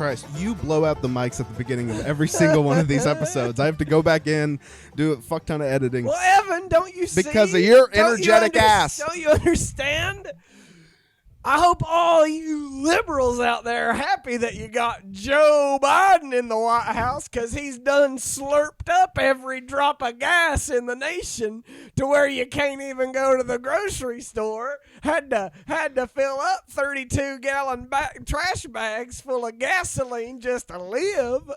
Christ, you blow out the mics at the beginning of every single one of these episodes. I have to go back in, do a fuck ton of editing. Well, Evan, don't you see? Because of your energetic ass. Don't you understand? I hope all you liberals out there are happy that you got Joe Biden in the White House, because he's done slurped up every drop of gas in the nation to where you can't even go to the grocery store. Had to fill up 32-gallon trash bags full of gasoline just to live.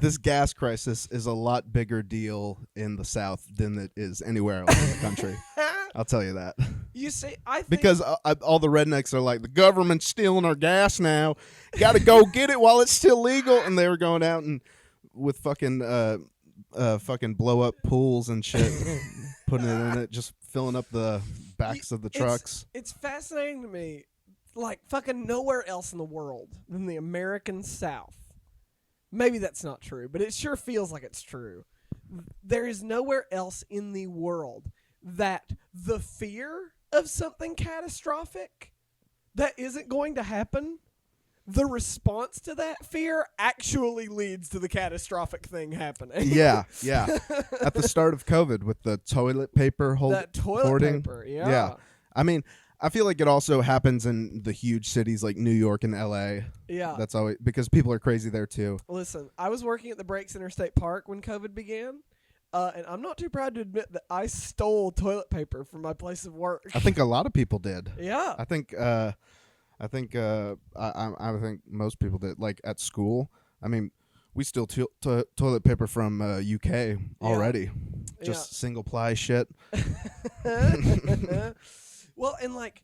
This gas crisis is a lot bigger deal in the South than it is anywhere else in the country. I'll tell you that. You see, I think because all the rednecks are like, the government's stealing our gas now. Got to go get it while it's still legal. And they were going out and with fucking blow up pools and shit, putting it in it, just filling up the backs of the trucks. It's fascinating to me, like fucking nowhere else in the world than the American South. Maybe that's not true, but it sure feels like it's true. There is nowhere else in the world that the fear of something catastrophic that isn't going to happen, the response to that fear actually leads to the catastrophic thing happening. Yeah. At the start of COVID with the toilet paper hoarding. Paper, yeah. I mean, I feel like it also happens in the huge cities like New York and LA. Yeah. That's always because people are crazy there too. Listen, I was working at the Breaks Interstate Park when COVID began. And I'm not too proud to admit that I stole toilet paper from my place of work. I think a lot of people did. Yeah. I think most people did. Like at school, I mean, we steal toilet paper from UK already. Just single ply shit. Well, and like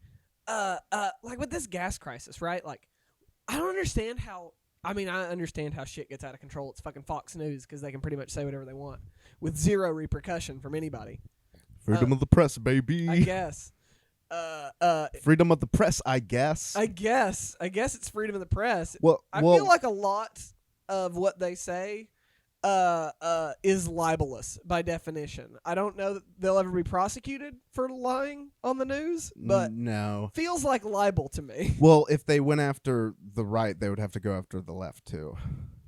with this gas crisis, right? Like, I don't understand how. I mean, I understand how shit gets out of control. It's fucking Fox News because they can pretty much say whatever they want with zero repercussion from anybody. Freedom of the press, baby. I guess. Freedom of the press, I guess. I guess it's freedom of the press. Well, I feel like a lot of what they say is libelous by definition. I don't know that they'll ever be prosecuted for lying on the news, but no, feels like libel to me. Well, if they went after the right, they would have to go after the left too,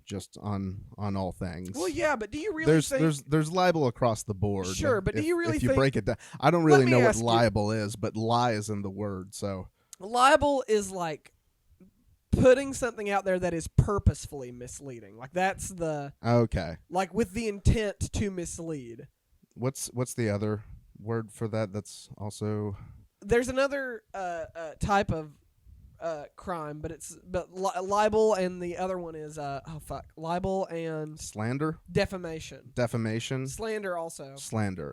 just on all things. Well, yeah, but do you really think there's libel across the board? Sure, but do you really if you think, break it down? I don't really know what libel is, but lie is in the word. So libel is like putting something out there that is purposefully misleading. Like that's the like with the intent to mislead. What's the other word for that? That's also there's another type of crime, but libel, and the other one is libel and slander, defamation, slander also,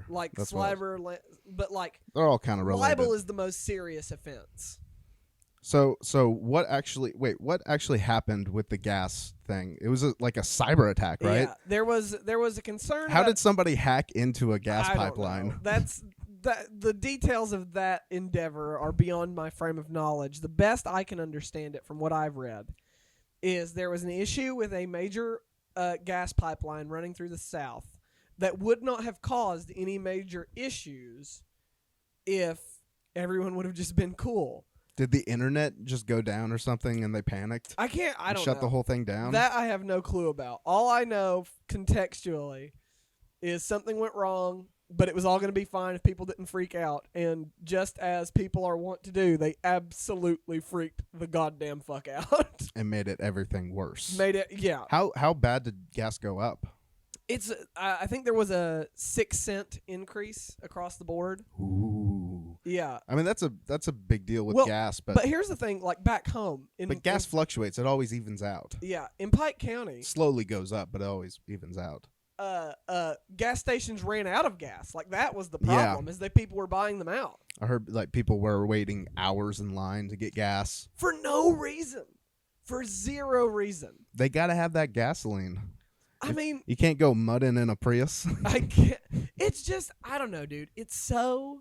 like that's slander, but like they're all kind of related. Libel is the most serious offense. So what actually happened with the gas thing? It was like a cyber attack, right? Yeah, there was a concern. How did somebody hack into a gas pipeline? The details of that endeavor are beyond my frame of knowledge. The best I can understand it from what I've read is there was an issue with a major gas pipeline running through the South that would not have caused any major issues if everyone would have just been cool. Did the internet just go down or something and they panicked? I don't know. Shut the whole thing down? That I have no clue about. All I know contextually is something went wrong, but it was all going to be fine if people didn't freak out. And just as people are wont to do, they absolutely freaked the goddamn fuck out. And made everything worse. Yeah. How bad did gas go up? I think there was a 6-cent increase across the board. Ooh. Yeah. I mean, that's a big deal with gas, but here's the thing, like back home. But gas fluctuates. It always evens out. Yeah. In Pike County. Slowly goes up, but it always evens out. Gas stations ran out of gas. Like that was the problem, is that people were buying them out. I heard like people were waiting hours in line to get gas. For no reason. For zero reason. They got to have that gasoline. I mean, you can't go mudding in a Prius. I can't. It's just, I don't know, dude. It's so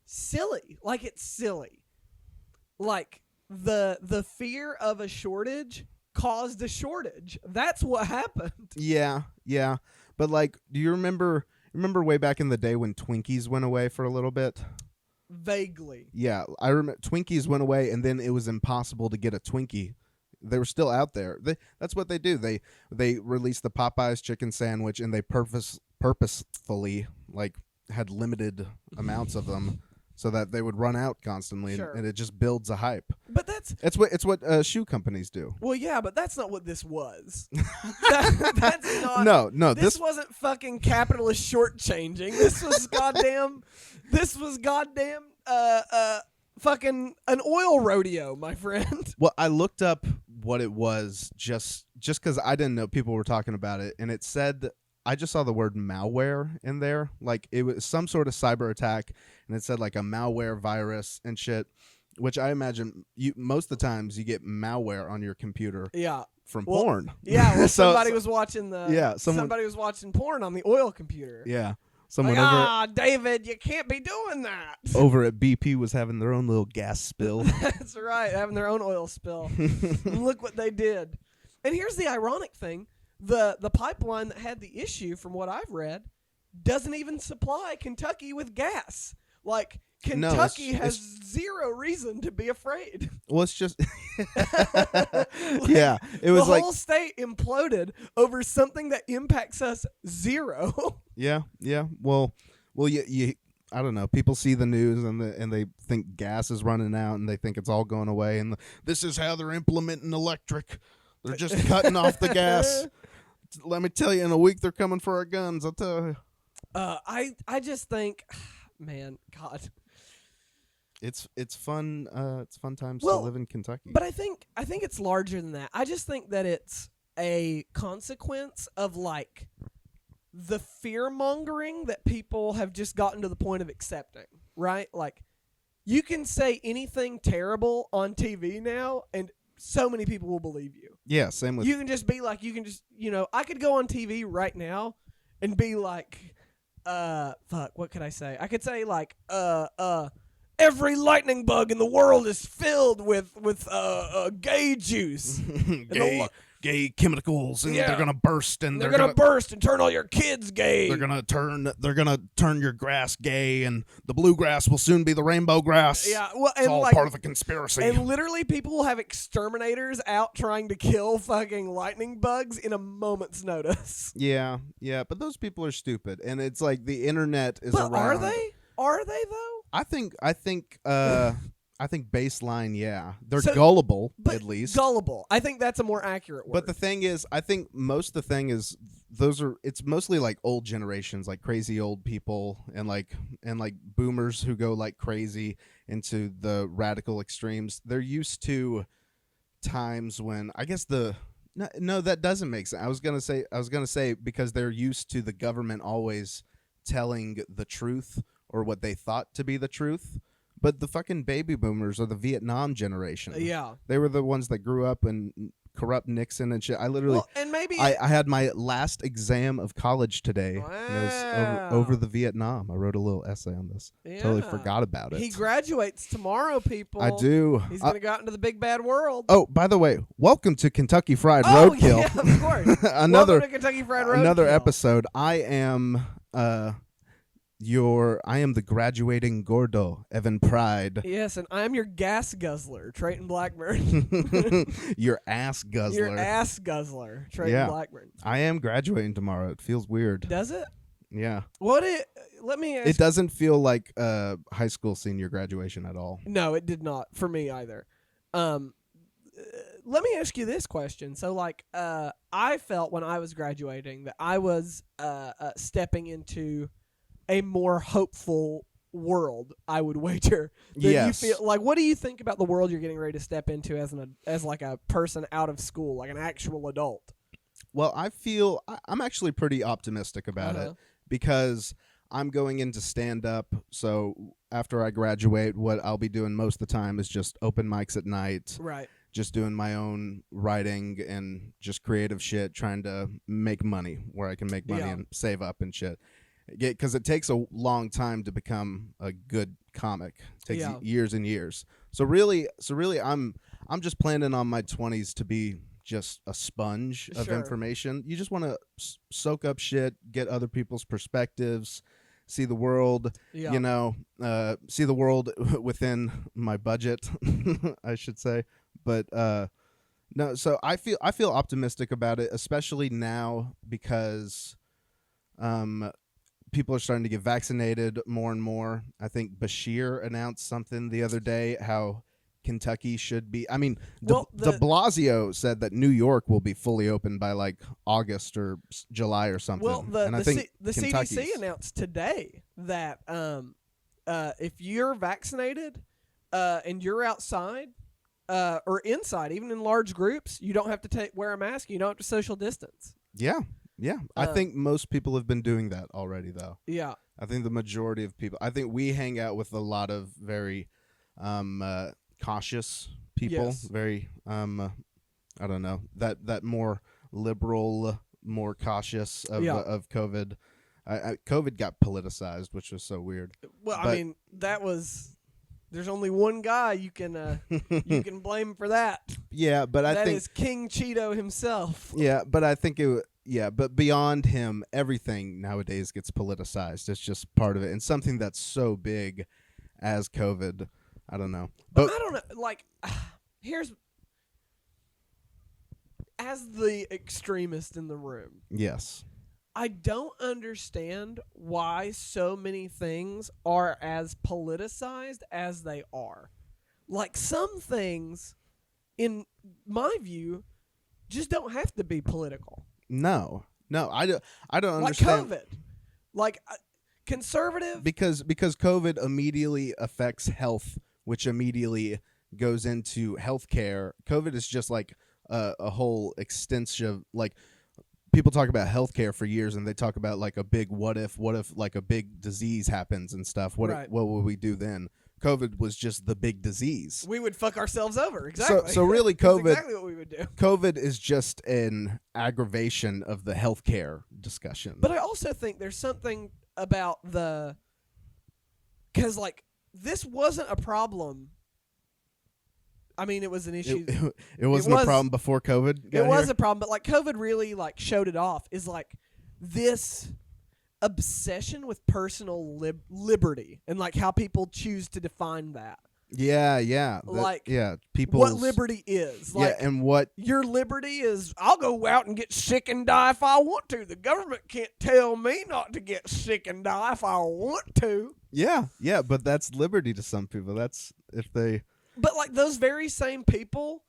silly. Like, it's silly. Like, the fear of a shortage caused a shortage. That's what happened. Yeah. But, like, do you remember way back in the day when Twinkies went away for a little bit? Vaguely. Yeah, I remember Twinkies went away, and then it was impossible to get a Twinkie. they were still out there. That's what they do. They released the Popeyes chicken sandwich, and they purposefully like had limited amounts of them so that they would run out constantly, Sure. and it just builds a hype. But It's what shoe companies do. well, yeah, but that's not what this was. That's not. No, This wasn't fucking capitalist shortchanging. This was goddamn. Fucking an oil rodeo, my friend. Well, I looked up what it was just because I didn't know people were talking about it, and it said I just saw the word malware in there, like it was some sort of cyber attack, and it said like a malware virus and shit, which I imagine most of the times you get malware on your computer. Yeah. From porn. Yeah, well, So- somebody was watching somebody was watching porn on the oil computer. Yeah. Someone Like, David, you can't be doing that. over at BP was having their own little gas spill. That's right, having their own oil spill. And look what they did. And here's the ironic thing. The pipeline that had the issue, from what I've read, doesn't even supply Kentucky with gas. Like, Kentucky has zero reason to be afraid. Well, it's just yeah, it was the like whole state imploded over something that impacts us zero. yeah. Well, you I don't know. People see the news and they think gas is running out, and they think it's all going away, and this is how they're implementing electric. They're just cutting off the gas. Let me tell you, in a week they're coming for our guns. I'll tell you. I just think, man, God. It's fun. It's fun times Well, to live in Kentucky. But I think it's larger than that. I just think that it's a consequence of like the fear mongering that people have just gotten to the point of accepting, right? Like, you can say anything terrible on TV now, and so many people will believe you. Yeah, same with You can just be like, I could go on TV right now and be like, fuck, what could I say? I could say like, every lightning bug in the world is filled with gay juice. gay chemicals, and Yeah. they're gonna burst, and They're gonna burst and turn all your kids gay. They're gonna turn your grass gay, and the bluegrass will soon be the rainbow grass. Yeah, well, It's and all like, part of a conspiracy. and literally, people will have exterminators out trying to kill fucking lightning bugs in a moment's notice. Yeah, but those people are stupid, and it's like the internet is But around. are they? Are they though? I think baseline, yeah, they're So- gullible But at least. gullible. I think that's a more accurate word. But the thing is, I think most of the thing is it's mostly like old generations, like crazy old people, and like boomers who go like crazy into the radical extremes. They're used to times when I guess no, that doesn't make sense. I was gonna say because they're used to the government always telling the truth or what they thought to be the truth. But the fucking baby boomers are the Vietnam generation. yeah. They were the ones that grew up in corrupt Nixon and shit. I literally, Well, and maybe I had my last exam of college today. Wow. And it was over the Vietnam. I wrote a little essay on this. Totally Yeah. forgot about it. He graduates tomorrow, people. I do. He's gonna go out into the big bad world. Oh, by the way, welcome to Kentucky Fried Oh, Roadkill. yeah, of course. another Welcome to Kentucky Fried Roadkill. another episode. I am the graduating gordo, Evan Pride. Yes, and I'm your gas guzzler, Treyton Blackburn. Your ass guzzler. Your ass guzzler, Treyton Yeah. Blackburn. I am graduating tomorrow. It feels weird. Does it? Yeah. Let me ask. It doesn't feel like high school senior graduation at all. No, it did not for me either. Let me ask you this question. So, like, I felt when I was graduating that I was stepping into a more hopeful world, I would wager. Than Yes. You feel like, what do you think about the world you're getting ready to step into as like a person out of school, like an actual adult? Well, I'm actually pretty optimistic about it because I'm going into stand-up. So after I graduate, what I'll be doing most of the time is just open mics at night. Right. Just doing my own writing and just creative shit, trying to make money where I can make money and save up and shit. Because it takes a long time to become a good comic. It takes years and years. So really, I'm just planning on my 20s to be just a sponge of information. You just want to soak up shit, get other people's perspectives, see the world. See the world within my budget, I should say. But No, so I feel optimistic about it, especially now because people are starting to get vaccinated more and more. I think Bashir announced something the other day how Kentucky should be. I mean, de Blasio said that New York will be fully open by like August or July or something. Well, and I think the CDC announced today that if you're vaccinated and you're outside or inside, even in large groups, you don't have to wear a mask. You don't have to social distance. Yeah. I think most people have been doing that already, though. Yeah. I think the majority of people. I think we hang out with a lot of very cautious people. Yes. Very I don't know, that more liberal, more cautious of COVID. COVID got politicized, which was so weird. Well, I mean, that was. There's only one guy you can blame for that. Yeah, but I think that is King Cheeto himself. Yeah, but I think but beyond him, everything nowadays gets politicized. It's just part of it, and something that's so big as COVID. I don't know, but I don't know. Like, here's as the extremist in the room. Yes. I don't understand why so many things are as politicized as they are. Like, some things, in my view, just don't have to be political. No, I don't like understand. Like COVID. Like, conservative. Because COVID immediately affects health, which immediately goes into healthcare. COVID is just like a whole extensive, like, people talk about healthcare for years, and they talk about like a big what if like a big disease happens and stuff. What would we do then? COVID was just the big disease. We would fuck ourselves over. Exactly. So really, COVID. That's exactly what we would do. COVID is just an aggravation of the healthcare discussion. But I also think there's something about because like this wasn't a problem. I mean, it was an issue. It wasn't a problem before COVID got It was here? a problem, but like COVID really like showed it off. Is like this obsession with personal liberty and like how people choose to define that. Yeah. People. What liberty is. Like, and what your liberty is, I'll go out and get sick and die if I want to. The government can't tell me not to get sick and die if I want to. Yeah, but that's liberty to some people. That's if they. But like those very same people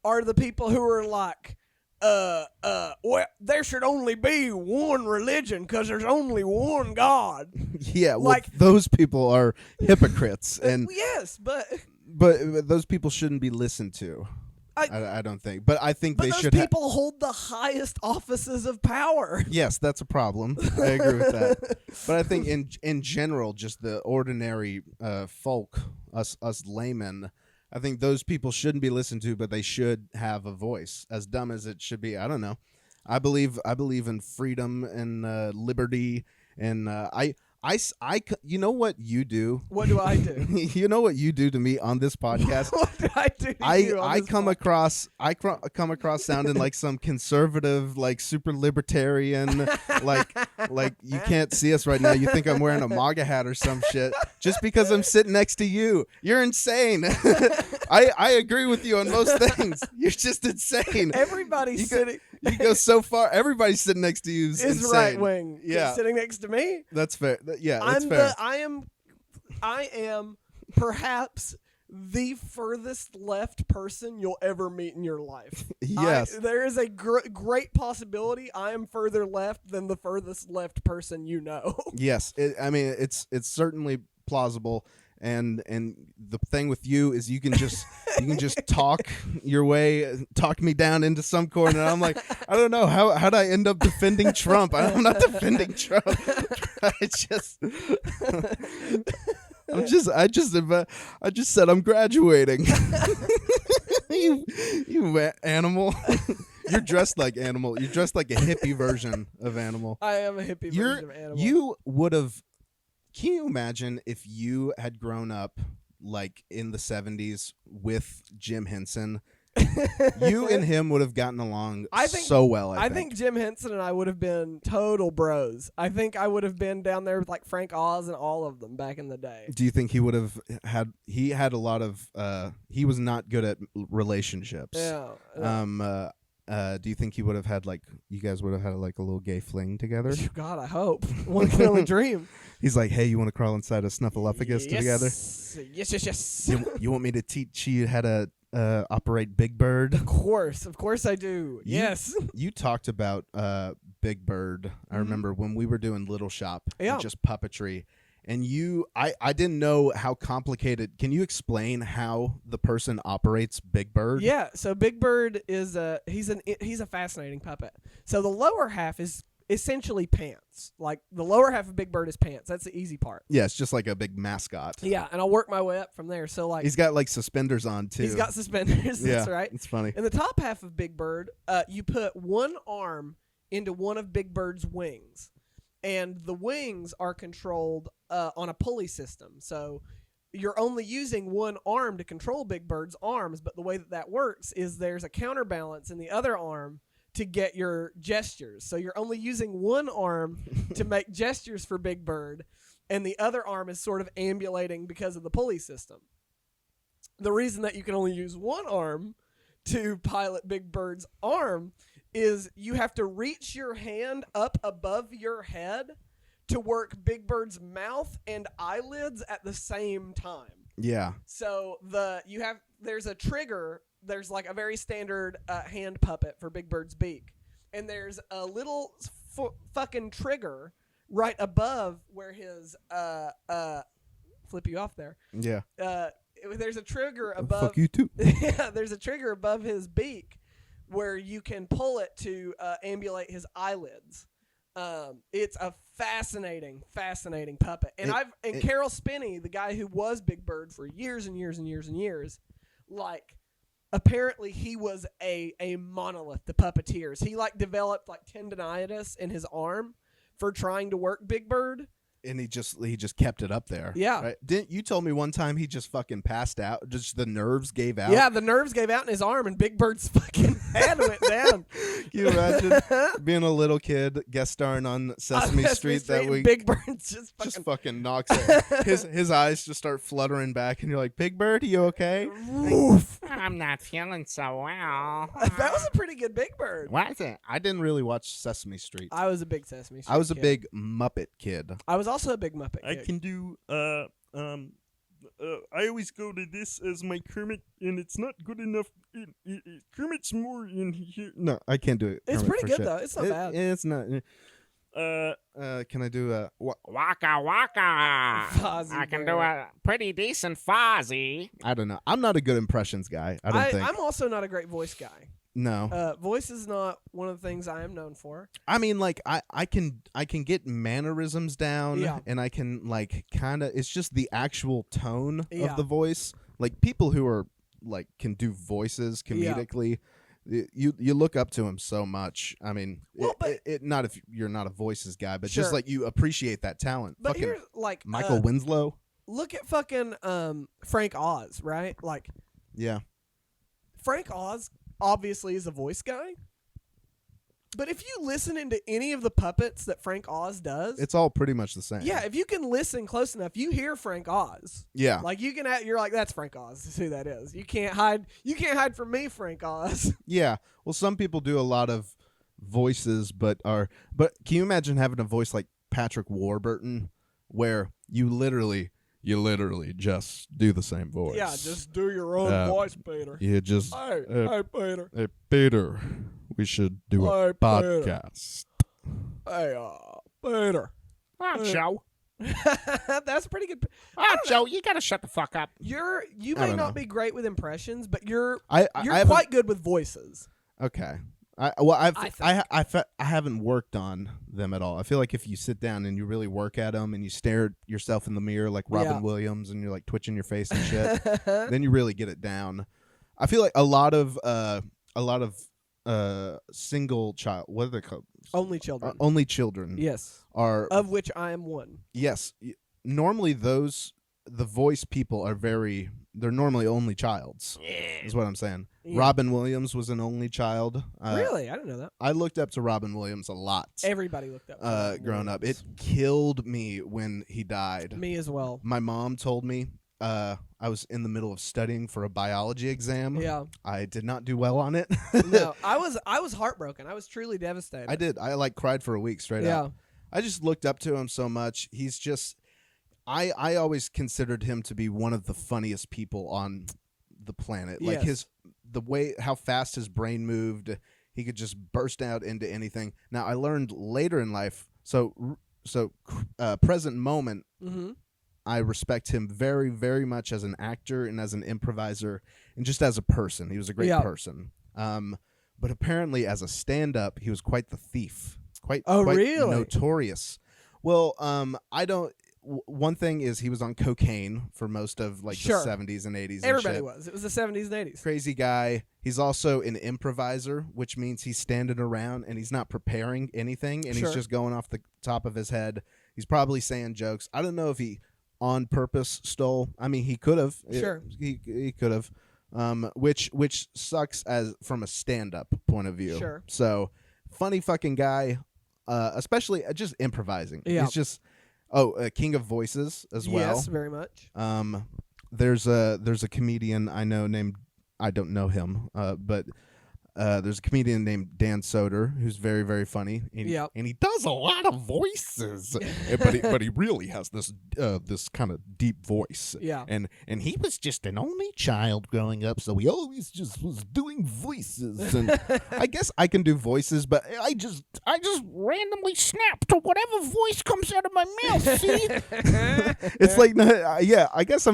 are the people who are like, well, there should only be one religion because there's only one God. Yeah, like those people are hypocrites, and yes, but those people shouldn't be listened to. I don't think, but I think they should. Those people hold the highest offices of power. Yes, that's a problem. I agree with that. But I think in general, just the ordinary folk, us laymen. I think those people shouldn't be listened to, but they should have a voice. As dumb as it should be, I don't know. I believe in freedom and liberty, and you know what you do? What do I do? You know what you do to me on this podcast? What do I do to you on this podcast? I come across sounding like some conservative, like super libertarian, like you can't see us right now. You think I'm wearing a MAGA hat or some shit just because I'm sitting next to you. You're insane. I agree with you on most things. You're just insane. Everybody's sitting. You go so far. Everybody sitting next to you is insane. Right wing. Yeah, sitting next to me. That's fair. Yeah, that's fair. I am perhaps the furthest left person you'll ever meet in your life. Yes, there is a great possibility I am further left than the furthest left person you know. Yes, it's certainly plausible. And the thing with you is you can just talk me down into some corner. And I'm like, I don't know how'd I end up defending Trump? I'm not defending Trump. I just said I'm graduating. you animal. You're dressed like Animal. You're dressed like a hippie version of Animal. I am a hippie version of Animal. You would have. Can you imagine if you had grown up like in the 70s with Jim Henson You and him would have gotten along I think- so well. I think Jim Henson and I would have been total bros. I think I would have been down there with like Frank Oz and all of them back in the day. Do you think he would have had? He had a lot of. He was not good at relationships. Yeah. Do you think he would have had like you guys would have had like a little gay fling together? God, I hope. One can only dream. He's like, hey, you want to crawl inside a snuffleupagus together? Yes. You want me to teach you how to operate Big Bird? Of course I do. Yes. You talked about Big Bird. I remember when we were doing Little Shop, Yeah. just puppetry. And I didn't know how complicated. Can you explain how the person operates Big Bird? Yeah. So Big Bird is he's a fascinating puppet. So the lower half is essentially pants. Like the lower half of Big Bird is pants. That's the easy part. Yeah, it's just like a big mascot. Yeah, and I'll work my way up from there. So like He's got like suspenders on too. he's got suspenders. That's right. It's funny. In the top half of Big Bird, you put one arm into one of Big Bird's wings, and the wings are controlled on a pulley system. So you're only using one arm to control Big Bird's arms, but the way that works is there's a counterbalance in the other arm to get your gestures. So you're only using one arm to make gestures for Big Bird, and the other arm is sort of ambulating because of the pulley system. The reason that you can only use one arm to pilot Big Bird's arm is you have to reach your hand up above your head to work Big Bird's mouth and eyelids at the same time. Yeah. So there's a trigger. There's like a very standard hand puppet for Big Bird's beak, and there's a little fucking trigger right above where his flip you off there. Yeah. There's a trigger above. Fuck you too. Yeah, there's a trigger above his beak where you can pull it to ambulate his eyelids. It's a fascinating puppet, and Carol Spinney, the guy who was Big Bird for years and years and years and years, like. Apparently, he was a monolith to puppeteers. He like developed like tendonitis in his arm for trying to work Big Bird. And he just kept it up there. Yeah. Right? Didn't you told me one time he just fucking passed out? Just the nerves gave out. Yeah, the nerves gave out in his arm, and Big Bird's fucking head went down. Can you imagine being a little kid guest starring on Sesame Street that week? Big Bird's just fucking knocks it. His eyes just start fluttering back, and you're like, Big Bird, are you okay? Oof. I'm not feeling so well. That was a pretty good Big Bird. Was it? I didn't really watch Sesame Street. I was a big Sesame Street I was a kid. big Muppet kid. I was also a big Muppet I kid. can do I always go to this as my Kermit, and it's not good enough. Kermit's more in here. No, I can't do it. It's Kermit, pretty for good shit. though. It's not bad. It's not. Can I do Waka waka. Fozzie I can Bear. do a pretty decent Fozzie. I don't know. I'm not a good impressions guy. I don't think. I'm also not a great voice guy. No. Voice is not one of the things I am known for. I mean, like I can get mannerisms down, Yeah. and I can like kind of. It's just the actual tone Yeah. of the voice. Like people who are like can do voices comedically. You look up to him so much. I mean, Well, but- not if you're not a voices guy, but Sure. just like you appreciate that talent. But Fucking here's like Michael Winslow. look at fucking Frank Oz, right? Like Yeah. Frank Oz obviously is a voice guy. But if you listen into any of the puppets that Frank Oz does, It's all pretty much the same. yeah, if you can listen close enough, you hear Frank Oz. Yeah. Like you're like, that's Frank Oz. That's who that is. You can't hide from me, Frank Oz. Yeah. Well, some people do a lot of voices, but can you imagine having a voice like Patrick Warburton, where you literally just do the same voice? Yeah, just do your own voice, Peter. You just Hey, Peter. hey, Peter, we should do a Hey, Peter. podcast. Hey, Peter. Oh, Joe. That's pretty good. Oh, Joe, you gotta shut the fuck up. You I may don't not know. be great with impressions, but you're haven't- quite good with voices. Okay. I I haven't worked on them at all. I feel like if you sit down and you really work at them and you stare at yourself in the mirror like Robin Yeah. Williams and you're like twitching your face and shit, then you really get it down. I feel like a lot of single child, what are they called? Only children. Only children Yes. are Of which I am one. yes. Normally the voice people are very they're normally only childs. Is what I'm saying. Yeah. Robin Williams was an only child. Really? I didn't know that. I looked up to Robin Williams a lot. Everybody looked up. to Robin Growing up, it Williams. killed me when he died. Me as well. My mom told me I was in the middle of studying for a biology exam. Yeah. I did not do well on it. No, I was heartbroken. I was truly devastated. I did. I like cried for a week straight Yeah. up. I just looked up to him so much. He's just I always considered him to be one of the funniest people on the planet. Like Yes. the way how fast his brain moved, he could just burst out into anything. Now I learned later in life, present moment, Mm-hmm. I respect him very, very much as an actor and as an improviser and just as a person. He was a great Yeah. person. But apparently as a stand-up, he was quite the thief. Quite Really? notorious. Well, one thing is he was on cocaine for most of like Sure. the 70s and 80s. Everybody and shit. was. It was the 70s and 80s. Crazy guy. He's also an improviser, which means he's standing around and he's not preparing anything and Sure. he's just going off the top of his head. He's probably saying jokes. I don't know if he on purpose stole. I mean, he could have. Sure. He could have. Which sucks as from a stand-up point of view. Sure. So, funny fucking guy, especially just improvising. Yeah. He's just king of voices as well. Yes, very much. There's a comedian I know named, I don't know him, but there's a comedian named Dan Soder who's very, very funny. Yep. And he does a lot of voices, but he really has this kind of deep voice. Yeah. And he was just an only child growing up, so he always just was doing voices. And I guess I can do voices, but I just Randomly snap to whatever voice comes out of my mouth. See? it's like yeah. I guess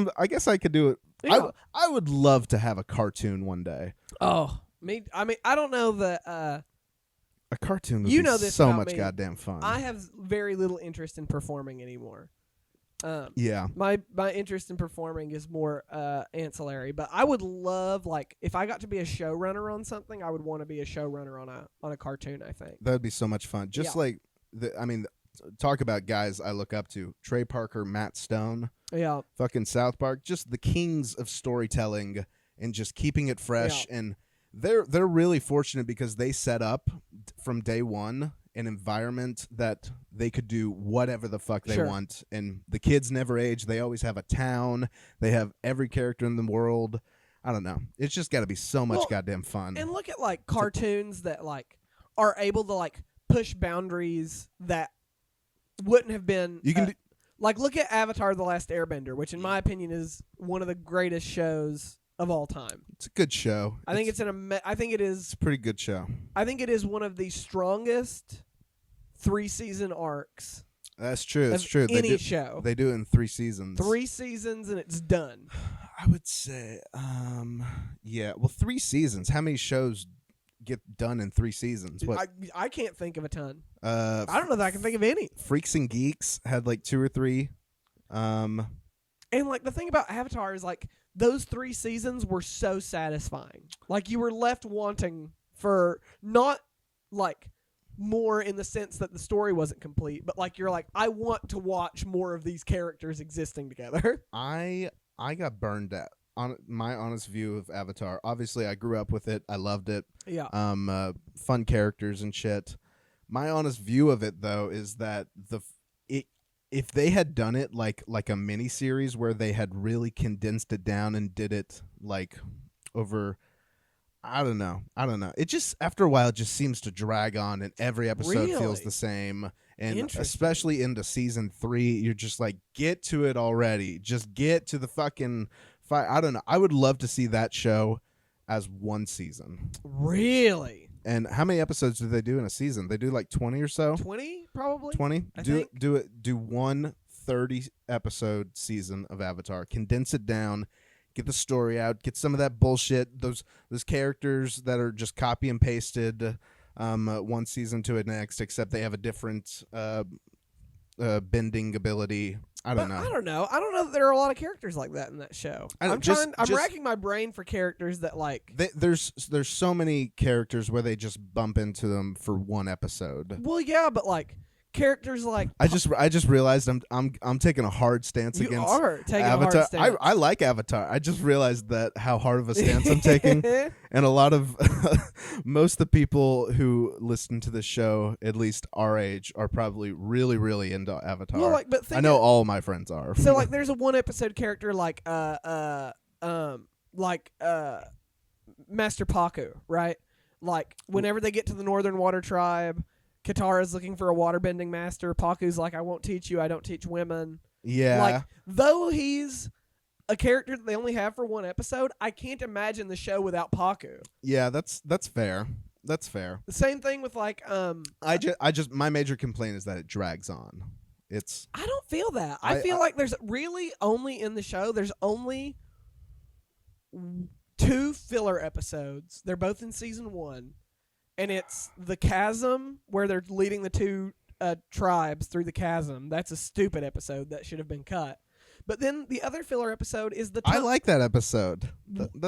I could do it. Yeah. I would love to have a cartoon one day. Oh, I mean, I don't know that. A cartoon would You be know this so about much me. goddamn fun. I have very little interest in performing anymore. Yeah. My interest in performing is more ancillary, but I would love, like, if I got to be a showrunner on something, I would want to be a showrunner on a cartoon, I think. That would be so much fun. Just Yeah. like talk about guys I look up to. Trey Parker, Matt Stone, Yeah. fucking South Park, just the kings of storytelling and just keeping it fresh. And they're really fortunate because they set up from day one an environment that they could do whatever the fuck they Sure. want. And the kids never age. They always have a town. They have every character in the world. I don't know. It's just got to be so much Well, goddamn fun. And look at, like, cartoons that, like, are able to, like, push boundaries that wouldn't have been. You can do- like, look at Avatar: The Last Airbender, which, in my opinion, is one of the greatest shows of all time. It's a good show. I think it's I think it is. It's a pretty good show. I think it is one of the strongest 3-season arcs That's true. That's of true. any show. They do it in 3 seasons. 3 seasons and it's done. I would say, yeah. Well, 3 seasons. How many shows get done in 3 seasons? What? I can't think of a ton. I I don't know that I can think of any. Freaks and Geeks had like 2 or 3. And, like, the thing about Avatar is, like, those 3 seasons were so satisfying. Like, you were left wanting for not, like, more in the sense that the story wasn't complete, but, like, you're like, I want to watch more of these characters existing together. I got burned out. On my honest view of Avatar. Obviously, I grew up with it. I loved it. Yeah. Fun characters and shit. My honest view of it, though, is that if they had done it like a mini series where they had really condensed it down and did it like over, I don't know. It just after a while it just seems to drag on and every episode feels Really? the same. And Interesting. especially into season 3, you're just like, get to it already. Just get to the fucking fight. I don't know. I would love to see that show as 1 season. Really? And how many episodes do they do in a season? They do like 20 or so. 20 probably? 20. I Do think. do one 30 episode season of Avatar. Condense it down. Get the story out. Get some of that bullshit. Those characters that are just copy and pasted one season to the next, except they have a different bending ability. I don't know. I don't know. I don't know that there are a lot of characters like that in that show. I don't- I'm just- trying. I'm just- racking my brain for characters that, like. There's so many characters where they just bump into them for one episode. Well, yeah, but, like, characters like I just realized I'm taking a hard stance you against are taking Avatar. a hard stance. I like Avatar. I just realized that how hard of a stance I'm taking, and a lot of most of the people who listen to this show, at least our age, are probably really really into Avatar. Well, like, but I know all my friends are. So like, there's a one episode character like Master Paku, right? Like whenever they get to the Northern Water Tribe, Katara's looking for a waterbending master. Paku's like, I won't teach you. I don't teach women. Yeah. Like, though he's a character that they only have for one episode, I can't imagine the show without Paku. Yeah, that's fair. That's fair. The same thing with like I just my major complaint is that it drags on. I don't feel that. I feel like there's really only in the show there's only 2 filler episodes. They're both in season 1. And it's the chasm where they're leading the 2 tribes through the chasm. That's a stupid episode that should have been cut. But then the other filler episode is the. I like that episode.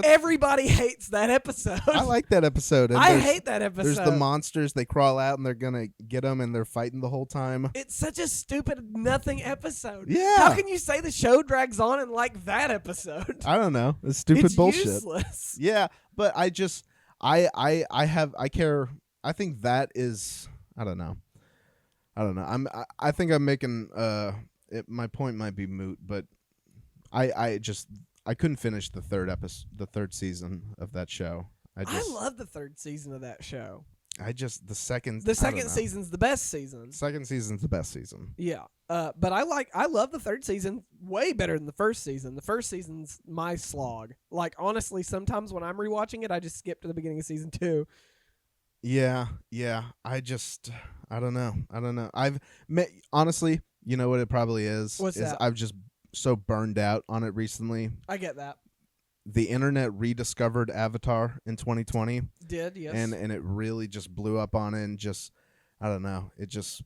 Everybody hates that episode. I like that episode. And I hate that episode. There's the monsters. They crawl out and they're gonna get them, and they're fighting the whole time. It's such a stupid nothing episode. Yeah. How can you say the show drags on and like that episode? I don't know. It's stupid it's bullshit. Useless. Yeah, but I just I care. I think that is. I don't know. I think I'm making. My point might be moot, but I couldn't finish the third season of that show. I love the 3rd season of that show. The second season's the best season. Second season's the best season. Yeah. But I love the 3rd season way better than the 1st season. The 1st season's my slog. Like, honestly, sometimes when I'm rewatching it, I just skip to the beginning of season 2. Yeah. I don't know. Honestly, you know what it probably is? What's that? I've just so burned out on it recently. I get that. The internet rediscovered Avatar in 2020. Did, yes. And it really just blew up on it, and just, I don't know. It just,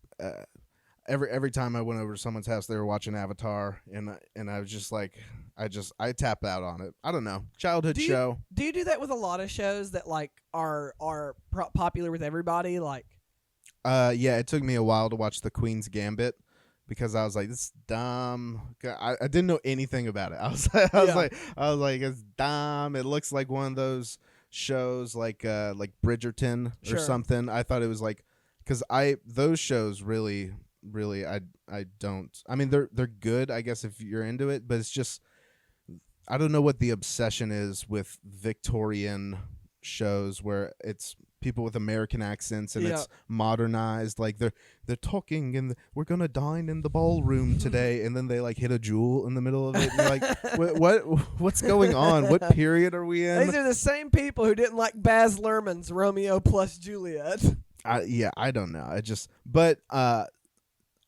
every time I went over to someone's house, they were watching Avatar, and I was just like, I tapped out on it. I don't know. Childhood show. Do you do that with a lot of shows that like are popular with everybody? Like, yeah, it took me a while to watch The Queen's Gambit, because I was like, this is dumb. I didn't know anything about it. I was like, it's dumb. It looks like one of those shows like Bridgerton or something. I thought it was like, because those shows really I don't. I mean, they're good, I guess, if you're into it, but it's just, I don't know what the obsession is with Victorian shows where it's people with American accents and it's modernized, like they're talking and we're gonna dine in the ballroom today, and then they like hit a jewel in the middle of it, and you're like, what's going on? What period are we in? These are the same people who didn't like Baz Luhrmann's Romeo plus Juliet. I don't know.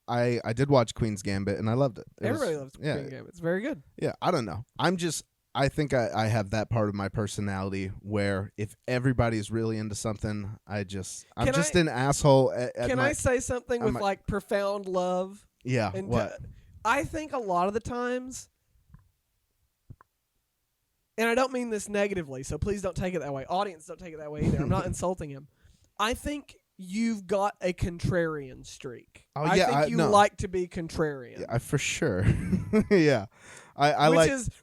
I did watch Queen's Gambit and I loved it. Everybody loves Queen's Gambit. It's very good. Yeah, I don't know. I think I have that part of my personality where if everybody's really into something, I'm just an asshole. Can I say something with like profound love? Yeah. What? I think a lot of the times, and I don't mean this negatively, so please don't take it that way. Audience, don't take it that way either. I'm not insulting him. I think you've got a contrarian streak. Oh, I think you like to be contrarian. Yeah, for sure. Yeah.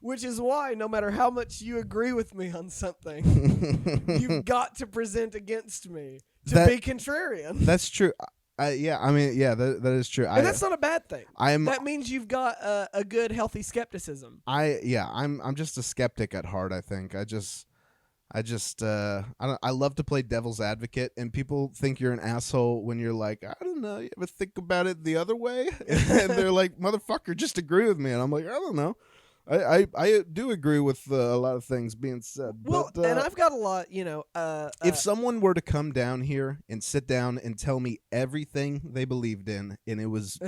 Which is why no matter how much you agree with me on something, you've got to present against me to be contrarian. That's true. That is true. And that's not a bad thing. That means you've got a good, healthy skepticism. I'm just a skeptic at heart, I think. I love to play devil's advocate, and people think you're an asshole when you're like, I don't know, you ever think about it the other way? And they're like, motherfucker, just agree with me. And I'm like, I don't know. I do agree with a lot of things being said. Well, but, and I've got a lot, if someone were to come down here and sit down and tell me everything they believed in, and it was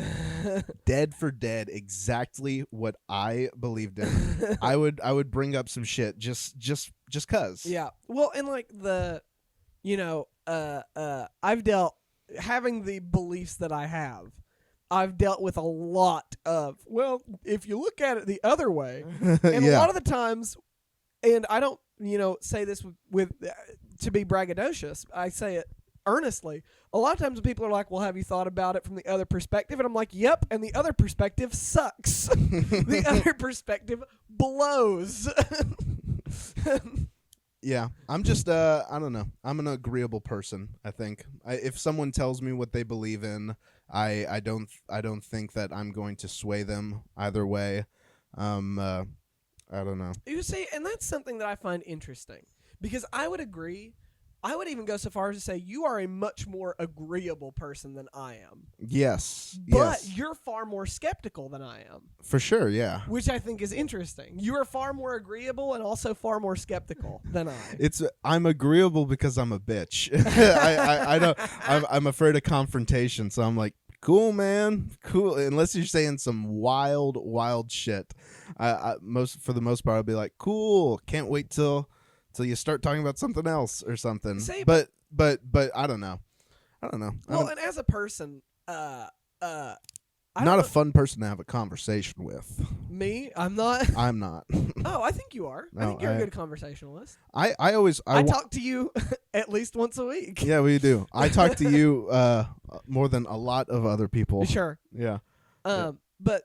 dead for dead exactly what I believed in, I would bring up some shit just cause. Yeah. Well, and like I've dealt, having the beliefs that I have, I've dealt with a lot of, well, if you look at it the other way, and a lot of the times, and I don't, say this with to be braggadocious, I say it earnestly. A lot of times when people are like, well, have you thought about it from the other perspective? And I'm like, yep, and the other perspective sucks. The other perspective blows. Yeah, I'm just I don't know. I'm an agreeable person, I think. If someone tells me what they believe in, I don't think that I'm going to sway them either way. I don't know. You see, and that's something that I find interesting because I would agree. I would even go so far as to say you are a much more agreeable person than I am. Yes. But yes. you're far more skeptical than I am. For sure, yeah. Which I think is interesting. You are far more agreeable and also far more skeptical than I. I'm agreeable because I'm a bitch. I don't. I'm afraid of confrontation, so I'm like, cool, man, cool. Unless you're saying some wild shit, for the most part, I'll be like, cool. Can't wait till you start talking about something else or something. But I don't know. Well, and as a person, not a fun person to have a conversation with. Me? I'm not. I'm not. Oh, I think you are. I No, think you're a good conversationalist. I talk to you at least once a week. Yeah, we do. I talk to you more than a lot of other people. Sure. Yeah. But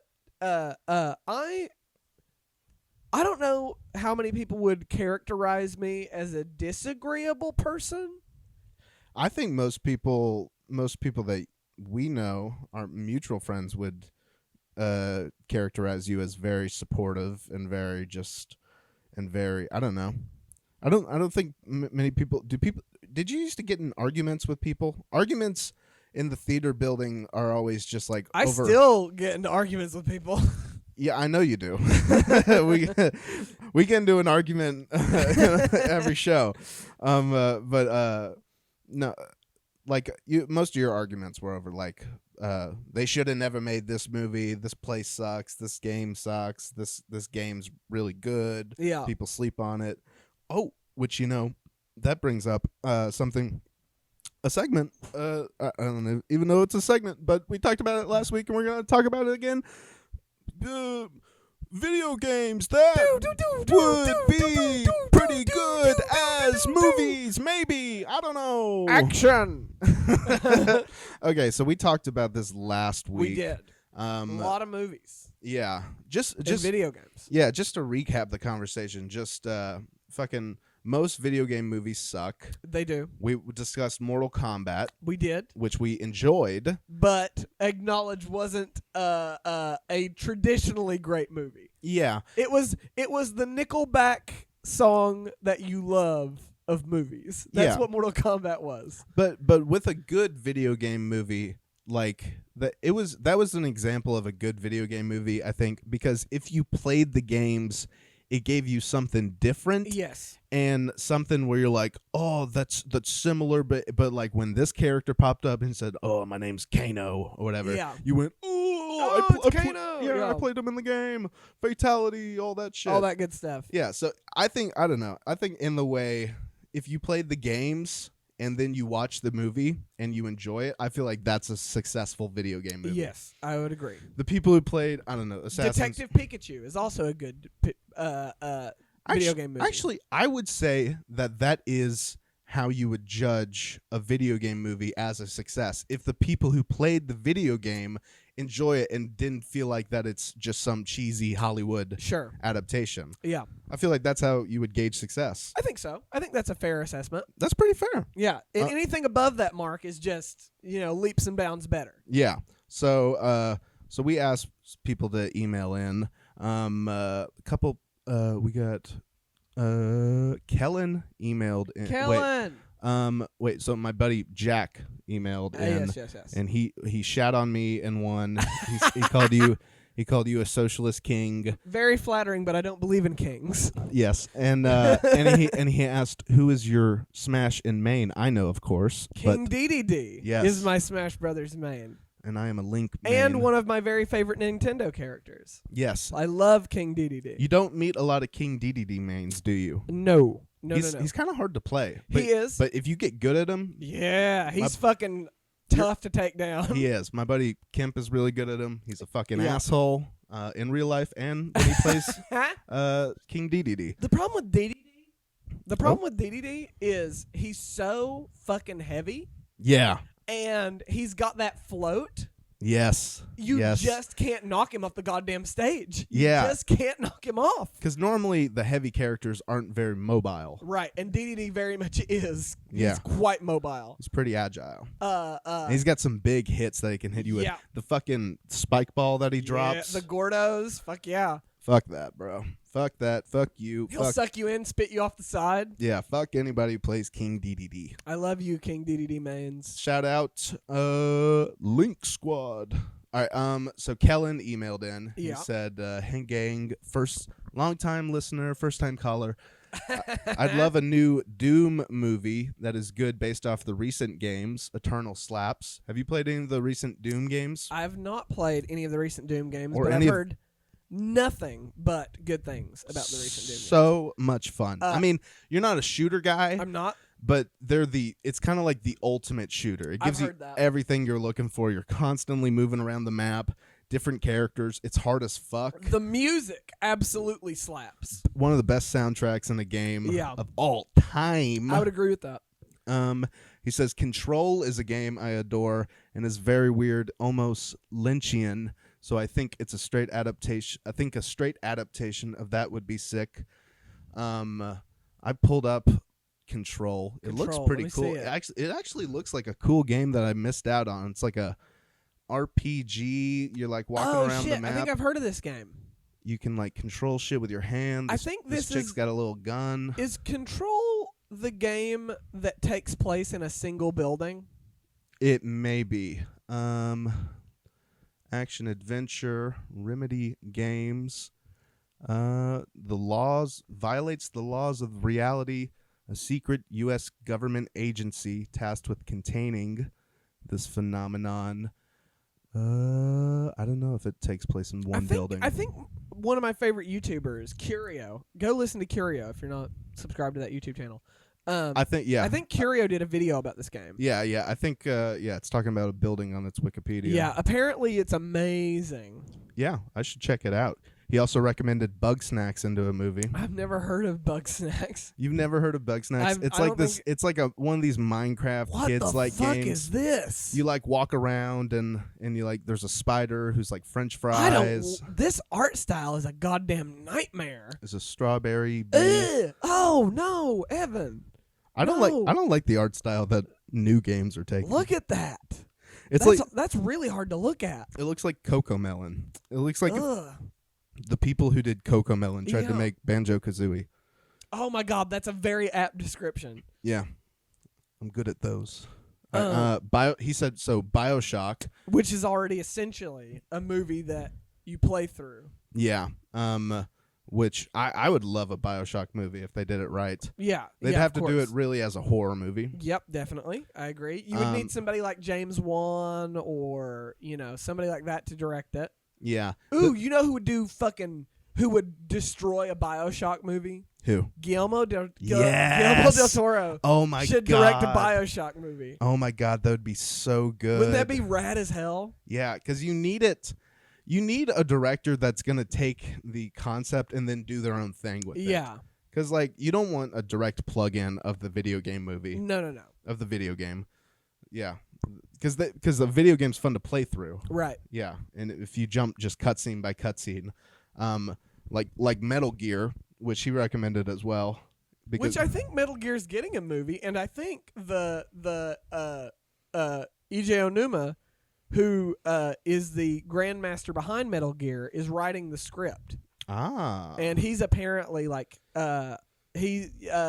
I don't know how many people would characterize me as a disagreeable person. I think most people that we know, our mutual friends, would characterize you as very supportive and very I don't know. I don't think many people did you used to get in arguments with people? Arguments in the theater building are always just like I still get into arguments with people. Yeah, I know you do. we get into an argument every show. But no, like most of your arguments were over like they should have never made this movie. This place sucks. This game sucks. This game's really good. Yeah. People sleep on it. Oh, which that brings up something. A segment. I don't know, even though it's a segment, but we talked about it last week, and we're gonna talk about it again. Video games that would be pretty good as movies, maybe. I don't know. Action. Okay, so we talked about this last week. We did. A lot of movies. Yeah, just video games. Yeah, just to recap the conversation. Just fucking. Most video game movies suck. They do. We discussed Mortal Kombat. We did. Which we enjoyed. But acknowledge wasn't a traditionally great movie. Yeah. It was the Nickelback song that you love of movies. That's what Mortal Kombat was. But with a good video game movie, like that was an example of a good video game movie, I think, because if you played the games, it gave you something different. Yes. And something where you're like, oh, that's similar, but like when this character popped up and said, oh, my name's Kano or whatever, you went, it's Kano. I played him in the game. Fatality, all that shit. All that good stuff. Yeah, so I think in the way, if you played the games and then you watch the movie and you enjoy it, I feel like that's a successful video game movie. Yes, I would agree. The people who played, I don't know, Assassin's... Detective Pikachu is also a good video game movie. Actually, I would say that is how you would judge a video game movie as a success. If the people who played the video game enjoy it and didn't feel like that it's just some cheesy Hollywood adaptation. Yeah. I feel like that's how you would gauge success. I think so. I think that's a fair assessment. That's pretty fair. Yeah. And anything above that mark is just, leaps and bounds better. Yeah. So we asked people to email in. A couple we got Kellen emailed in. Kellen. Wait, so my buddy Jack emailed in. Yes. And he shat on me in one. He called you a socialist king. Very flattering, but I don't believe in kings. Yes. And he asked, who is your Smash in main? I know, of course. King DDD yes. is my Smash Brothers main. And I am a Link main. And one of my very favorite Nintendo characters. Yes. I love King DDD. You don't meet a lot of King DDD mains, do you? No. He's kind of hard to play. But, he is. But if you get good at him... Yeah, he's fucking tough to take down. He is. My buddy Kemp is really good at him. He's a fucking asshole in real life and when he plays King DDD. The problem with DDD is he's so fucking heavy. Yeah. And he's got that float. Yes. You yes. just can't knock him off the goddamn stage. You Yeah. just can't knock him off. Because normally the heavy characters aren't very mobile. Right, and DDD very much is. Yeah. He's quite mobile. He's pretty agile. And he's got some big hits that he can hit you with. Yeah. The fucking spike ball that he drops. Yeah, the Gordos. Fuck yeah. Fuck that, bro. Fuck that. Fuck you. He'll fuck. suck you in, spit you off the side. Yeah, fuck anybody who plays King DDD. I love you, King DDD mains. Shout out, Link Squad. All right, so Kellen emailed in. Yeah. He said, "Hey gang, long-time listener, first-time caller. I'd love a new Doom movie that is good based off the recent games. Eternal slaps. Have you played any of the recent Doom games? I've not played any of the recent Doom games, Or but I've any of- heard nothing but good things about the recent Doom games. So much fun. I mean, you're not a shooter guy, I'm not. but it's kind of like the ultimate shooter. It I've gives you heard that. everything you're looking for. You're constantly moving around the map, different characters. It's hard as fuck. The music absolutely slaps. One of the best soundtracks in a game Yeah. of all time. I would agree with that. He says Control is a game I adore and is very weird, almost Lynchian. So I think it's a straight adaptation. I think a straight adaptation of that would be sick. I pulled up Control. It looks Control, pretty let me cool. see it. It actually looks like a cool game that I missed out on. It's like a RPG. You're like walking Oh around shit! the map. I think I've heard of this game. You can like control shit with your hand. I think this chick's is- got a little gun. Is Control the game that takes place in a single building? It may be. Action adventure, Remedy Games. The laws violates the laws of reality. A secret U.S. government agency tasked with containing this phenomenon. I don't know if it takes place in one building. I think one of my favorite YouTubers, Curio. Go listen to Curio if you're not subscribed to that YouTube channel. I think yeah. I think Curio did a video about this game. Yeah. I think it's talking about a building on its Wikipedia. Yeah, apparently it's amazing. Yeah, I should check it out. He also recommended Bug Snacks into a movie. I've never heard of Bug Snacks. You've never heard of Bug Snacks? I It's like don't this. think- It's like one of these Minecraft What kids the like fuck games. is this? You like walk around and you like there's a spider who's like French I don't. fries. This art style is a goddamn nightmare. There's a strawberry. Bee. Ugh. Oh no, Evan! I don't like the art style that new games are taking. Look at that. It's That's really hard to look at. it looks like Coco Melon. It looks like if Ugh. the people who did Coco Melon tried to Yeah. make Banjo-Kazooie. Oh my god, that's a very apt description. Yeah, I'm good at those. He said so. BioShock. Which is already essentially a movie that you play through. Yeah. Which I would love a BioShock movie if they did it right. Yeah. They'd yeah, have of to do course. it really as a horror movie. Yep, definitely. I agree. You would need somebody like James Wan or, somebody like that to direct it. Yeah. Ooh, you know who would destroy a BioShock movie? Who? Guillermo del Yes! Toro. Oh my should god. direct a BioShock movie. Oh my god, that would be so good. Wouldn't that be rad as hell? Yeah, because you need it. You need a director that's gonna take the concept and then do their own thing with it. Yeah. Because you don't want a direct plug-in of the video game movie. No. Of the video game. Yeah. Because the video game's fun to play through. Right. Yeah, and if you jump just cutscene by cutscene, like Metal Gear, which he recommended as well. Which I think Metal Gear's getting a movie, and I think the Eiji Onuma, who is the grandmaster behind Metal Gear, is writing the script. Ah. And he's apparently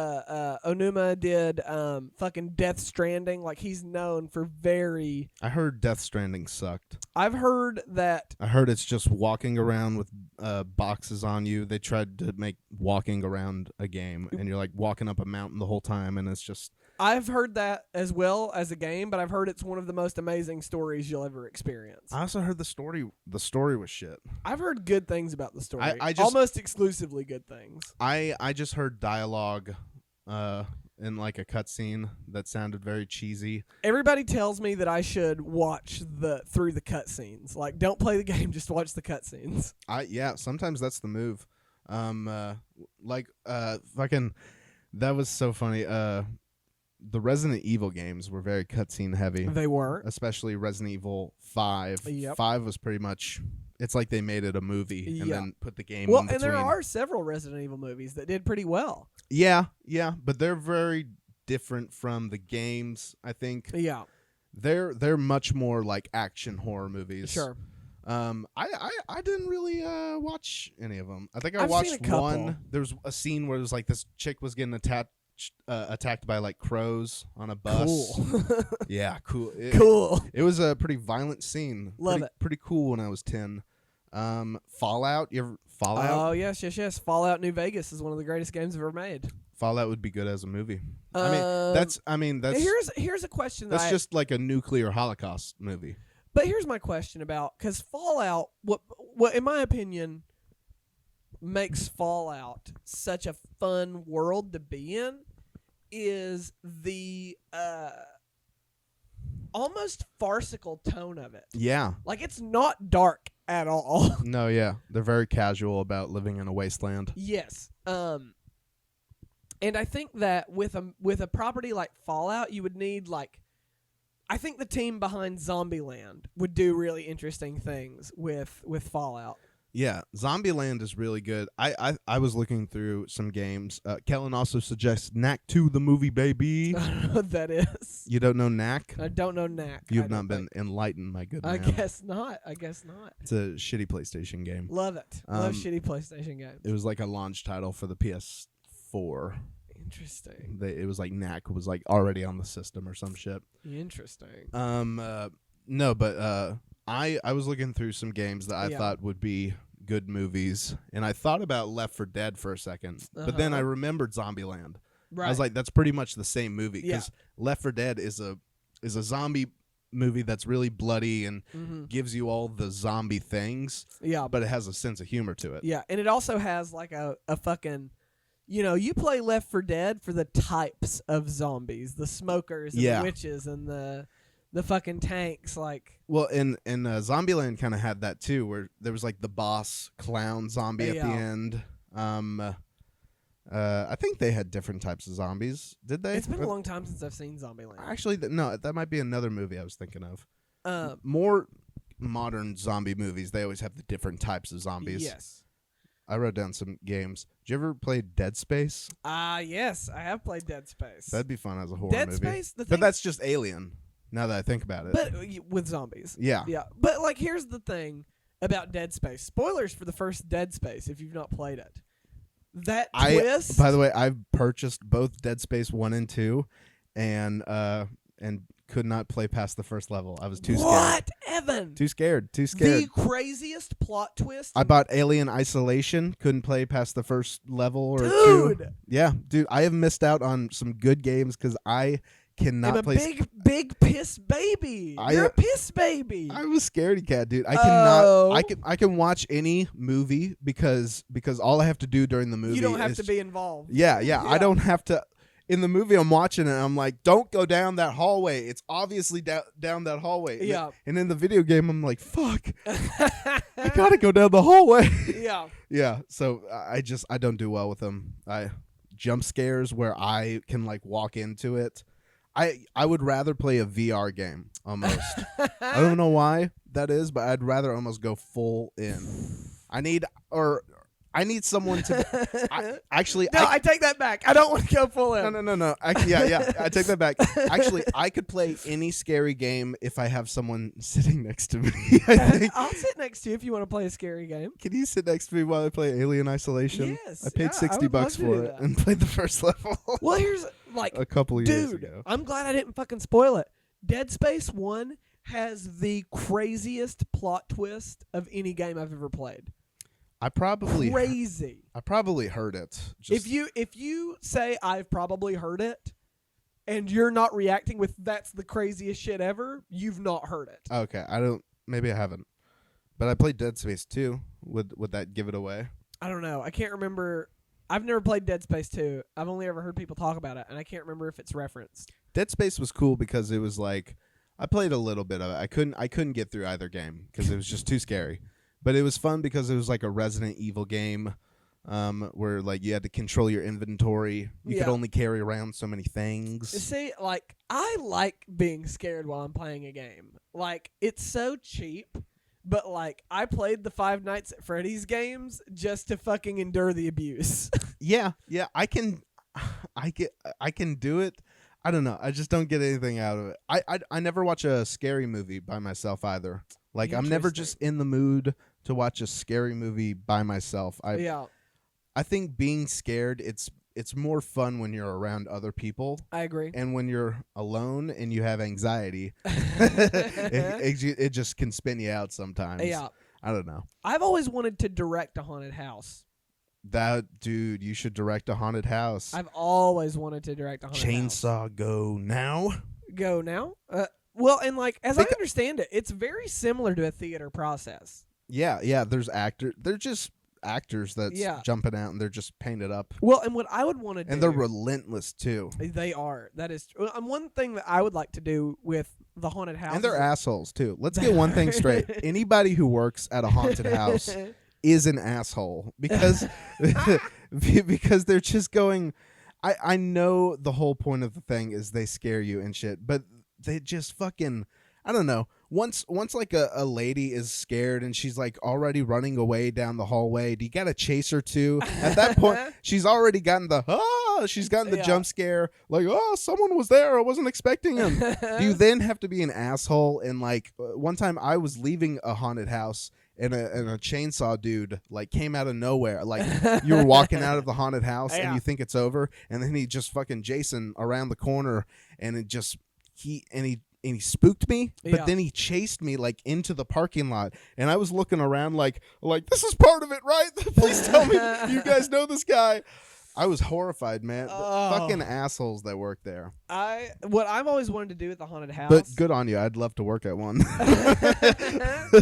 Onuma did fucking Death Stranding. Like, he's known for very. I heard Death Stranding sucked. I've heard that. I heard it's just walking around with boxes on you. They tried to make walking around a game, and you're like walking up a mountain the whole time, and it's just. I've heard that as well as a game, but I've heard it's one of the most amazing stories you'll ever experience. I also heard the story. The story was shit. I've heard good things about the story. I just- almost exclusively good things. I just heard dialogue, in like a cutscene that sounded very cheesy. Everybody tells me that I should watch through the cutscenes. Like, don't play the game, just watch the cutscenes. Sometimes that's the move. Fucking, that was so funny. the Resident Evil games were very cutscene heavy. They were. Especially Resident Evil 5. Yep. 5 was pretty much, it's like they made it a movie and Yeah. then put the game Well, in and between. there are several Resident Evil movies that did pretty well. Yeah, but they're very different from the games, I think. Yeah. They're much more like action horror movies. Sure. I didn't really watch any of them. I think I I've seen watched a couple. one. There was a scene where it was like this chick was getting attacked by like crows on a bus. Cool. Yeah, cool. Cool. It was a pretty violent scene. Love pretty, it. Pretty cool when I was 10. Fallout. You ever Fallout? Oh yes. Fallout New Vegas is one of the greatest games ever made. Fallout would be good as a movie. Um, that's here's a question that that's just like a nuclear holocaust movie. But here's my question about, because Fallout, what in my opinion makes Fallout such a fun world to be in is the almost farcical tone of it. Yeah. Like, it's not dark at all. No, yeah. They're very casual about living in a wasteland. Yes. And I think that with a property like Fallout, you would need, like, I think the team behind Zombieland would do really interesting things with Fallout. Yeah, Zombieland is really good. I was looking through some games. Kellen also suggests Knack 2, the movie, baby. I don't know what that is. You don't know Knack? I don't know Knack. You have not been enlightened, my good man. I guess not. It's a shitty PlayStation game. Love it. Love shitty PlayStation games. It was like a launch title for the PS4. Interesting. It was like Knack was like already on the system or some shit. Interesting. No, but I was looking through some games that I thought would be good movies, and I thought about Left 4 Dead for a second, but then I remembered Zombieland. Right. I was like, that's pretty much the same movie, Yeah. because Left 4 Dead is a zombie movie that's really bloody and gives you all the zombie things, yeah, but it has a sense of humor to it. yeah, and it also has like a fucking, you play Left 4 Dead for the types of zombies, the smokers and the witches and the fucking tanks, like. Well, and Zombieland kind of had that too, where there was like the boss clown zombie at the end. I think they had different types of zombies. Did they? It's been a long time since I've seen Zombieland. Actually, no, that might be another movie I was thinking of. More modern zombie movies, they always have the different types of zombies. Yes. I wrote down some games. Did you ever play Dead Space? Yes, I have played Dead Space. That'd be fun as a horror Dead movie. Space, but that's just Alien. Now that I think about it. But with zombies. Yeah. Yeah. But, like, here's the thing about Dead Space. Spoilers for the first Dead Space if you've not played it. That twist. By the way, I've purchased both Dead Space 1 and 2 and could not play past the first level. I was too scared. What, Evan? Too scared. The craziest plot twist. I bought Alien Isolation. Couldn't play past the first level or Dude. 2. Yeah, dude. I have missed out on some good games because I cannot I'm play. a big piss baby. You're a piss baby. I'm a scaredy cat, dude. I cannot. I can watch any movie because all I have to do during the movie. You don't have is to be involved. Yeah. I don't have to. In the movie, I'm watching it, and I'm like, don't go down that hallway. It's obviously down that hallway. Yeah. And in the video game, I'm like, fuck. I gotta go down the hallway. Yeah. Yeah. So I don't do well with them. Jump scares where I can like walk into it. I would rather play a VR game almost. I don't know why that is, but I'd rather almost go full in. I need someone to I take that back. I don't want to go full in. No. I take that back. Actually, I could play any scary game if I have someone sitting next to me. I think. I'll sit next to you if you want to play a scary game. Can you sit next to me while I play Alien Isolation? Yes. I paid $60 love to for do it that. and played the first level. Well, here's like a couple of years dude, ago. I'm glad I didn't fucking spoil it. Dead Space 1 has the craziest plot twist of any game I've ever played. Crazy. I probably heard it. If you say I've probably heard it, and you're not reacting with that's the craziest shit ever, you've not heard it. Okay, maybe I haven't. But I played Dead Space 2. Would that give it away? I don't know. I can't remember. I've never played Dead Space 2. I've only ever heard people talk about it, and I can't remember if it's referenced. Dead Space was cool because it was like I played a little bit of it. I couldn't get through either game because it was just too scary. But it was fun because it was like a Resident Evil game. where like you had to control your inventory. You could only carry around so many things. See, like, I like being scared while I'm playing a game. Like, it's so cheap, but like, I played the Five Nights at Freddy's games just to fucking endure the abuse. Yeah, I can do it. I don't know. I just don't get anything out of it. I never watch a scary movie by myself either. Like, I'm never just in the mood to watch a scary movie by myself. I think being scared, it's more fun when you're around other people. I agree. And when you're alone and you have anxiety, it just can spin you out sometimes. Yeah. I don't know. I've always wanted to direct a haunted house. Dude, you should direct a haunted house. I've always wanted to direct a haunted house. Chainsaw go now. Go now? Well, and like, as I understand it, it's very similar to a theater process. Yeah. There's actors. They're just actors that's jumping out and they're just painted up. Well, and what I would want to do, and they're relentless too. They are. That is true. One thing that I would like to do with the haunted house, and they're assholes too. Let's get one thing straight. Anybody who works at a haunted house is an asshole because because they're just going. I know the whole point of the thing is they scare you and shit, but they just fucking, I don't know. Once like a lady is scared and she's like already running away down the hallway, do you gotta chase her too? At that point, she's already gotten the jump scare. Like, oh, someone was there. I wasn't expecting him. Do you then have to be an asshole? And like one time I was leaving a haunted house and a chainsaw dude like came out of nowhere. Like you were walking out of the haunted house and you think it's over, and then he just fucking Jason around the corner, and it just he spooked me, but then he chased me like into the parking lot, and I was looking around like this is part of it, right? Please tell me you guys know this guy. I was horrified, man. Fucking assholes that work there. What I've always wanted to do at the haunted house. But good on you. I'd love to work at one.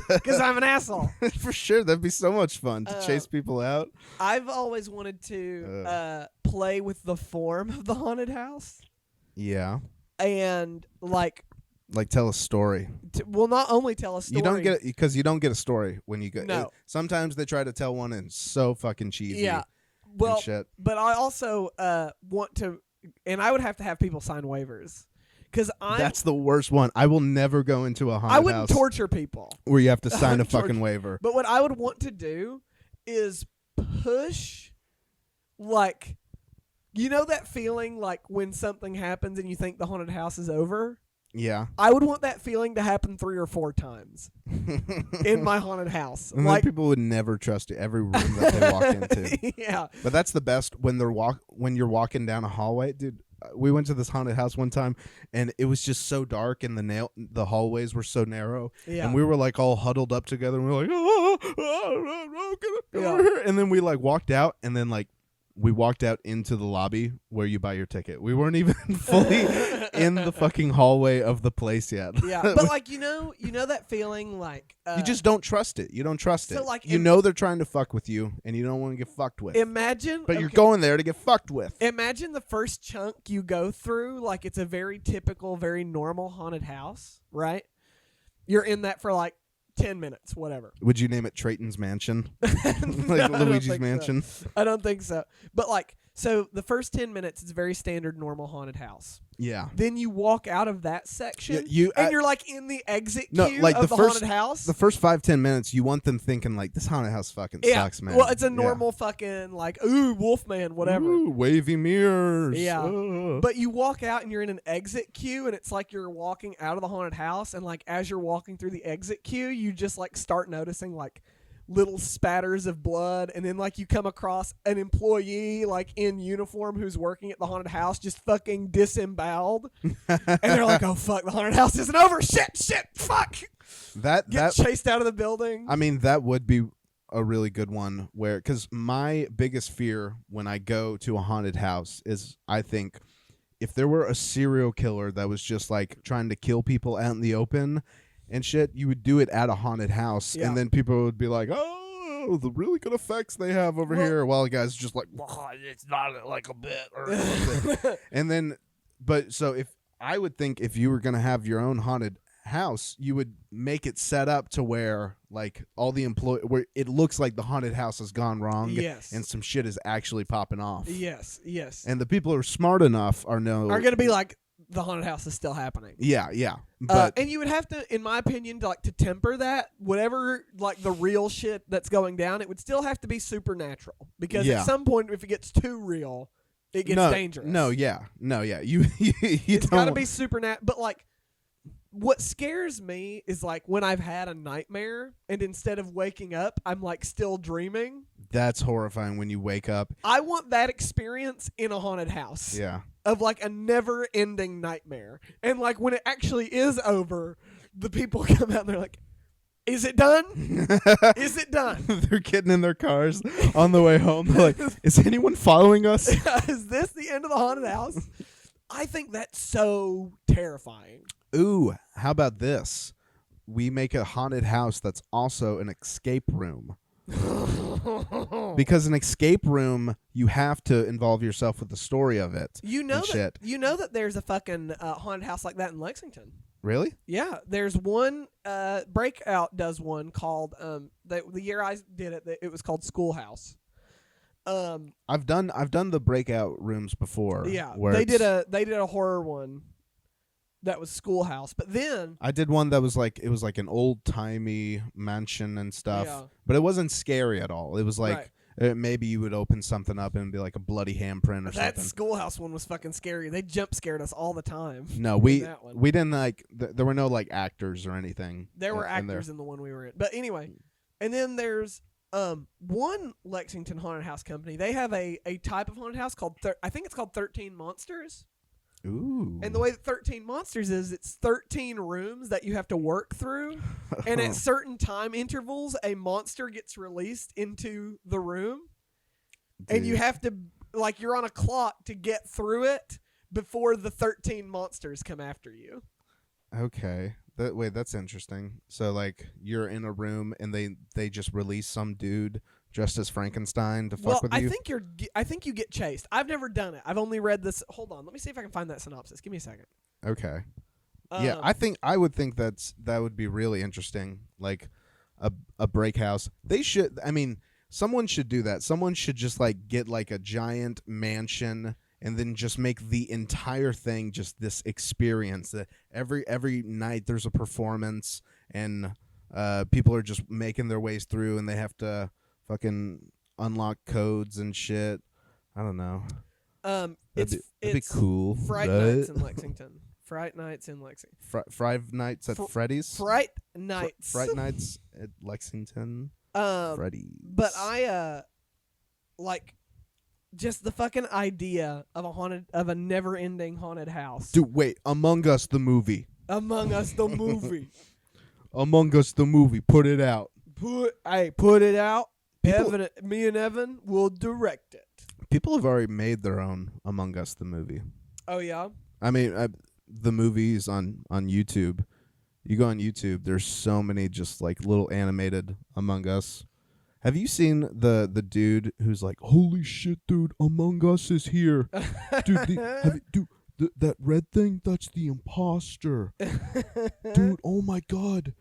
Because I'm an asshole. For sure. That'd be so much fun to chase people out. I've always wanted to play with the form of the haunted house. Yeah. And like tell a story. Not only tell a story. You don't get because you don't get a story when you go. No. Sometimes they try to tell one and it's so fucking cheesy. Yeah. Well, shit. But I also want to, and I would have to have people sign waivers. That's the worst one. I will never go into a haunted house. I wouldn't torture people. Where you have to sign a fucking waiver. But what I would want to do is push, like, you know that feeling like when something happens and you think the haunted house is over? Yeah. I would want that feeling to happen 3 or 4 times in my haunted house. And like, people would never trust you every room that they walk into. Yeah. But that's the best when you're walking down a hallway, dude. We went to this haunted house one time, and it was just so dark, and the hallways were so narrow, and we were like all huddled up together, and we were like, get over here. And then we like walked out, and then like we walked out into the lobby where you buy your ticket. We weren't even fully in the fucking hallway of the place yet. Yeah, but like you know that feeling like you just don't trust it. You don't trust it. Like, you know they're trying to fuck with you, and you don't want to get fucked with. But you're going there to get fucked with. Imagine the first chunk you go through, like it's a very typical, very normal haunted house, right? You're in that for like 10 minutes, whatever. Would you name it Treyton's Mansion? No, Luigi's Mansion? So. I don't think so. But like, so the first 10 minutes is very standard, normal haunted house. Yeah. Then you walk out of that section, and you're like in the exit queue like of the haunted house. The first 5-10 minutes, you want them thinking like, this haunted house fucking sucks, man. Well, it's a normal fucking like, ooh, Wolfman, whatever. Ooh, wavy mirrors. Yeah. But you walk out and you're in an exit queue, and it's like you're walking out of the haunted house, and like as you're walking through the exit queue, you just like start noticing like little spatters of blood, and then like you come across an employee like in uniform who's working at the haunted house just fucking disemboweled, and they're like, oh fuck, the haunted house isn't over, shit, fuck, get chased out of the building. I mean, that would be a really good one, where because my biggest fear when I go to a haunted house is, I think if there were a serial killer that was just like trying to kill people out in the open and shit, you would do it at a haunted house, and then people would be like, oh, the really good effects they have over here, while the guy's just like, it's not like a bit or something. And then, but so if I would think if you were going to have your own haunted house, you would make it set up to where like all the where it looks like the haunted house has gone wrong. Yes. And some shit is actually popping off. Yes. And the people who are smart enough are going to be like, the haunted house is still happening. Yeah. But and you would have to, in my opinion, to temper that, whatever like the real shit that's going down, it would still have to be supernatural. Because at some point, if it gets too real, it gets dangerous. You it's got to be supernatural. But like, what scares me is like when I've had a nightmare and instead of waking up, I'm like still dreaming. That's horrifying when you wake up. I want that experience in a haunted house. Yeah. Of like a never ending nightmare. And like when it actually is over, the people come out and they're like, is it done? Is it done? They're getting in their cars on the way home. They're like, is anyone following us? Is this the end of the haunted house? I think that's so terrifying. Ooh, how about this? We make a haunted house that's also an escape room. Because an escape room, you have to involve yourself with the story of it. You know that there's a fucking haunted house like that in Lexington. Really? Yeah, there's one. Breakout does one called the year I did it. It was called Schoolhouse. I've done the breakout rooms before. Yeah, where they did a horror one. That was Schoolhouse, but then I did one that was like an old timey mansion and stuff, but it wasn't scary at all. It was like maybe you would open something up and be like a bloody handprint or something. That Schoolhouse one was fucking scary. They jump scared us all the time. No, we didn't like. There were no like actors or anything. There were actors in the one we were in, but anyway. And then there's one Lexington haunted house company. They have a type of haunted house called I think it's called 13 Monsters. Ooh. And the way that 13 Monsters is, it's 13 rooms that you have to work through. And at certain time intervals, a monster gets released into the room. Dude. And you have to, like, you're on a clock to get through it before the 13 monsters come after you. Okay. Wait, that's interesting. So, like, you're in a room and they just release some dude dressed as Frankenstein to fuck with you? I think you get chased. I've never done it. I've only read this. Hold on. Let me see if I can find that synopsis. Give me a second. Okay. Yeah, I would think that would be really interesting. Like a break house. They should. I mean, someone should do that. Someone should just like get like a giant mansion and then just make the entire thing just this experience. That every night there's a performance and people are just making their ways through and they have to fucking unlock codes and shit. I don't know. It'd be cool. Fright Nights in Lexington. Fright Nights in Lexington. Fright Nights at Freddy's. Fright Nights. Fright Nights at Lexington. Freddy's. But I like just the fucking idea of a never-ending haunted house. Dude, wait. Among Us the movie. Among Us the movie. Among Us the movie. Put it out. Put it out. Me and Evan will direct it. People have already made their own Among Us the movie. Oh yeah. I mean, the movies on YouTube. You go on YouTube. There's so many just like little animated Among Us. Have you seen the dude who's like, "Holy shit, dude! Among Us is here, dude." That red thing, that's the imposter. Dude, oh my god.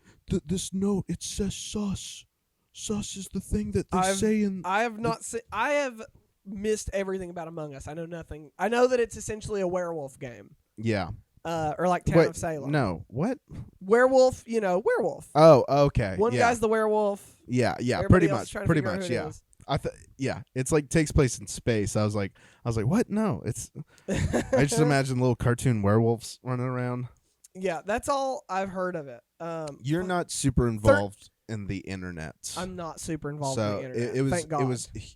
This note, it says sus. Sus is the thing that they say in... I have missed everything about Among Us. I know nothing. I know that it's essentially a werewolf game. Yeah. Or like Town of Salem. No, what? Werewolf, werewolf. Oh, okay. One guy's the werewolf. Yeah, pretty much, yeah. It's like takes place in space. I was like, what? No, it's. I just imagine little cartoon werewolves running around. Yeah, that's all I've heard of it. You're not super involved in the internet. I'm not super involved in the internet. Thank God.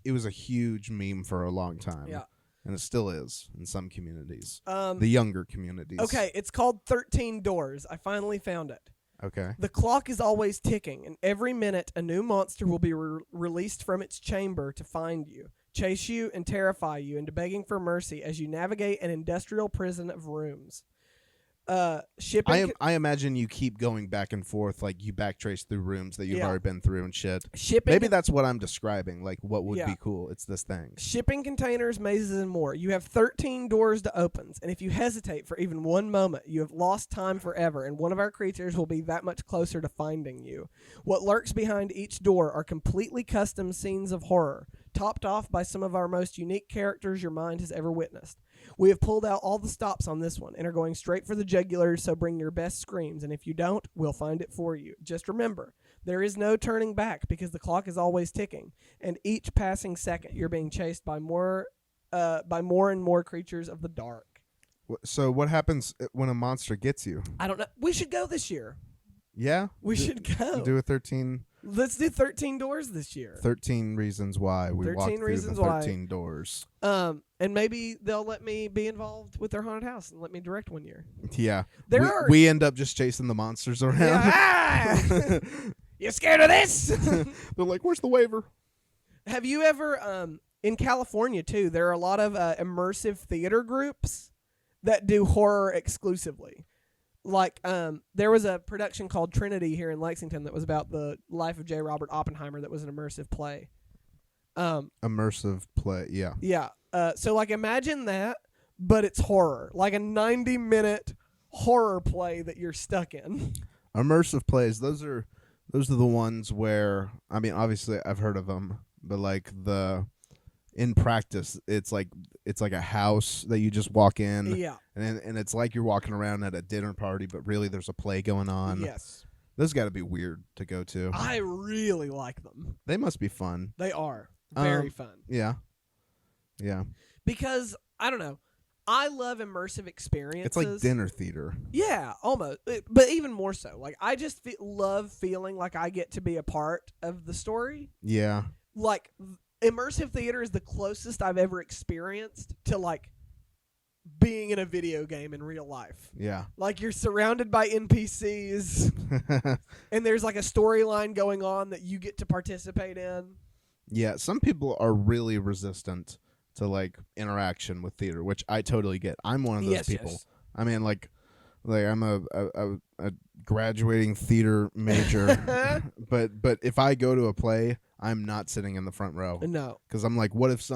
It was a huge meme for a long time. Yeah. And it still is in some communities. The younger communities. Okay, it's called 13 Doors. I finally found it. Okay. The clock is always ticking, and every minute a new monster will be released from its chamber to find you, chase you, and terrify you into begging for mercy as you navigate an industrial prison of rooms. Shipping. I imagine you keep going back and forth, like you backtrace through rooms that you've Yeah. already been through and shit. Shipping. Maybe that's what I'm describing. Like, what would Yeah. be cool? It's this thing. Shipping containers, mazes, and more. You have 13 doors to open, and if you hesitate for even one moment, you have lost time forever, and one of our creatures will be that much closer to finding you. What lurks behind each door are completely custom scenes of horror, topped off by some of our most unique characters your mind has ever witnessed. We have pulled out all the stops on this one and are going straight for the jugular, so bring your best screams, and if you don't, we'll find it for you. Just remember, there is no turning back because the clock is always ticking, and each passing second you're being chased by more and more creatures of the dark. So what happens when a monster gets you? I don't know. We should go this year. Yeah? We should go. Do a 13 Let's do 13 doors this year. 13 reasons why we 13 walk through reasons the why. 13 doors. And maybe they'll let me be involved with their haunted house and let me direct one year. Yeah. We end up just chasing the monsters around. Yeah. You scared of this? They're like, where's the waiver? Have you ever, in California too, there are a lot of immersive theater groups that do horror exclusively. Like, there was a production called Trinity here in Lexington that was about the life of J. Robert Oppenheimer that was an immersive play. Immersive play, yeah. Yeah. So, like, imagine that, but it's horror. Like a 90-minute horror play that you're stuck in. Immersive plays, those are the ones where, I mean, obviously I've heard of them, but like in practice, it's like a house that you just walk in. Yeah. And it's like you're walking around at a dinner party, but really there's a play going on. Yes. Those got to be weird to go to. I really like them. They must be fun. They are very fun. Yeah. Yeah. Because, I don't know, I love immersive experiences. It's like dinner theater. Yeah, almost. But even more so. Like, I just love feeling like I get to be a part of the story. Yeah. Like, immersive theater is the closest I've ever experienced to, like, being in a video game in real life. Yeah. Like, you're surrounded by NPCs, and there's, like, a storyline going on that you get to participate in. Yeah, some people are really resistant to, like, interaction with theater, which I totally get. I'm one of those people. Yes. I mean, like I'm a graduating theater major, but if I go to a play, I'm not sitting in the front row. No. Because I'm like, what if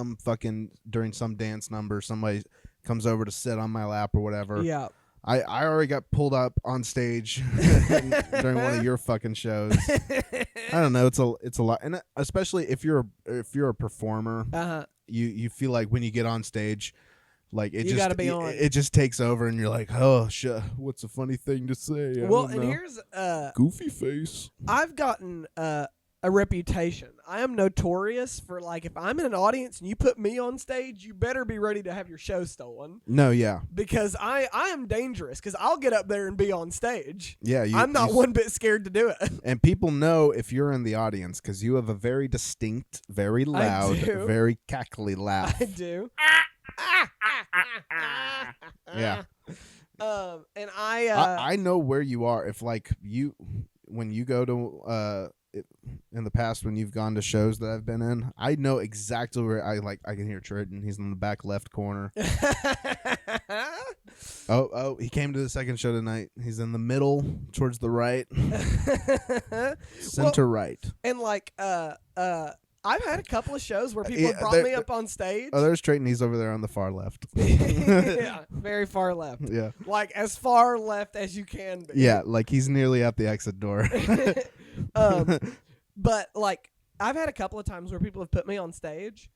during some dance number, somebody comes over to sit on my lap or whatever? Yeah. I already got pulled up on stage during one of your fucking shows. I don't know. It's a lot, and especially if you're a performer, you feel like when you get on stage, like you gotta be on. It just takes over, and you're like, oh shit, what's a funny thing to say? Well, and here's goofy face. I've gotten a reputation. I am notorious for, like, if I'm in an audience and you put me on stage, you better be ready to have your show stolen. No, yeah. Because I am dangerous, because I'll get up there and be on stage. Yeah. I'm not one bit scared to do it. And people know if you're in the audience because you have a very distinct, very loud, very cackly laugh. I do. Yeah. And I know where you are. If, like, when you go to in the past when you've gone to shows that I've been in, I know exactly where I can hear Treyton. He's in the back left corner. Oh, he came to the second show tonight. He's in the middle towards the right. Center right. And, like, I've had a couple of shows where people have brought me up on stage. Oh, there's Treyton. He's over there on the far left. Yeah, very far left. Yeah. Like, as far left as you can be. Yeah, like he's nearly at the exit door. But, like, I've had a couple of times where people have put me on stage,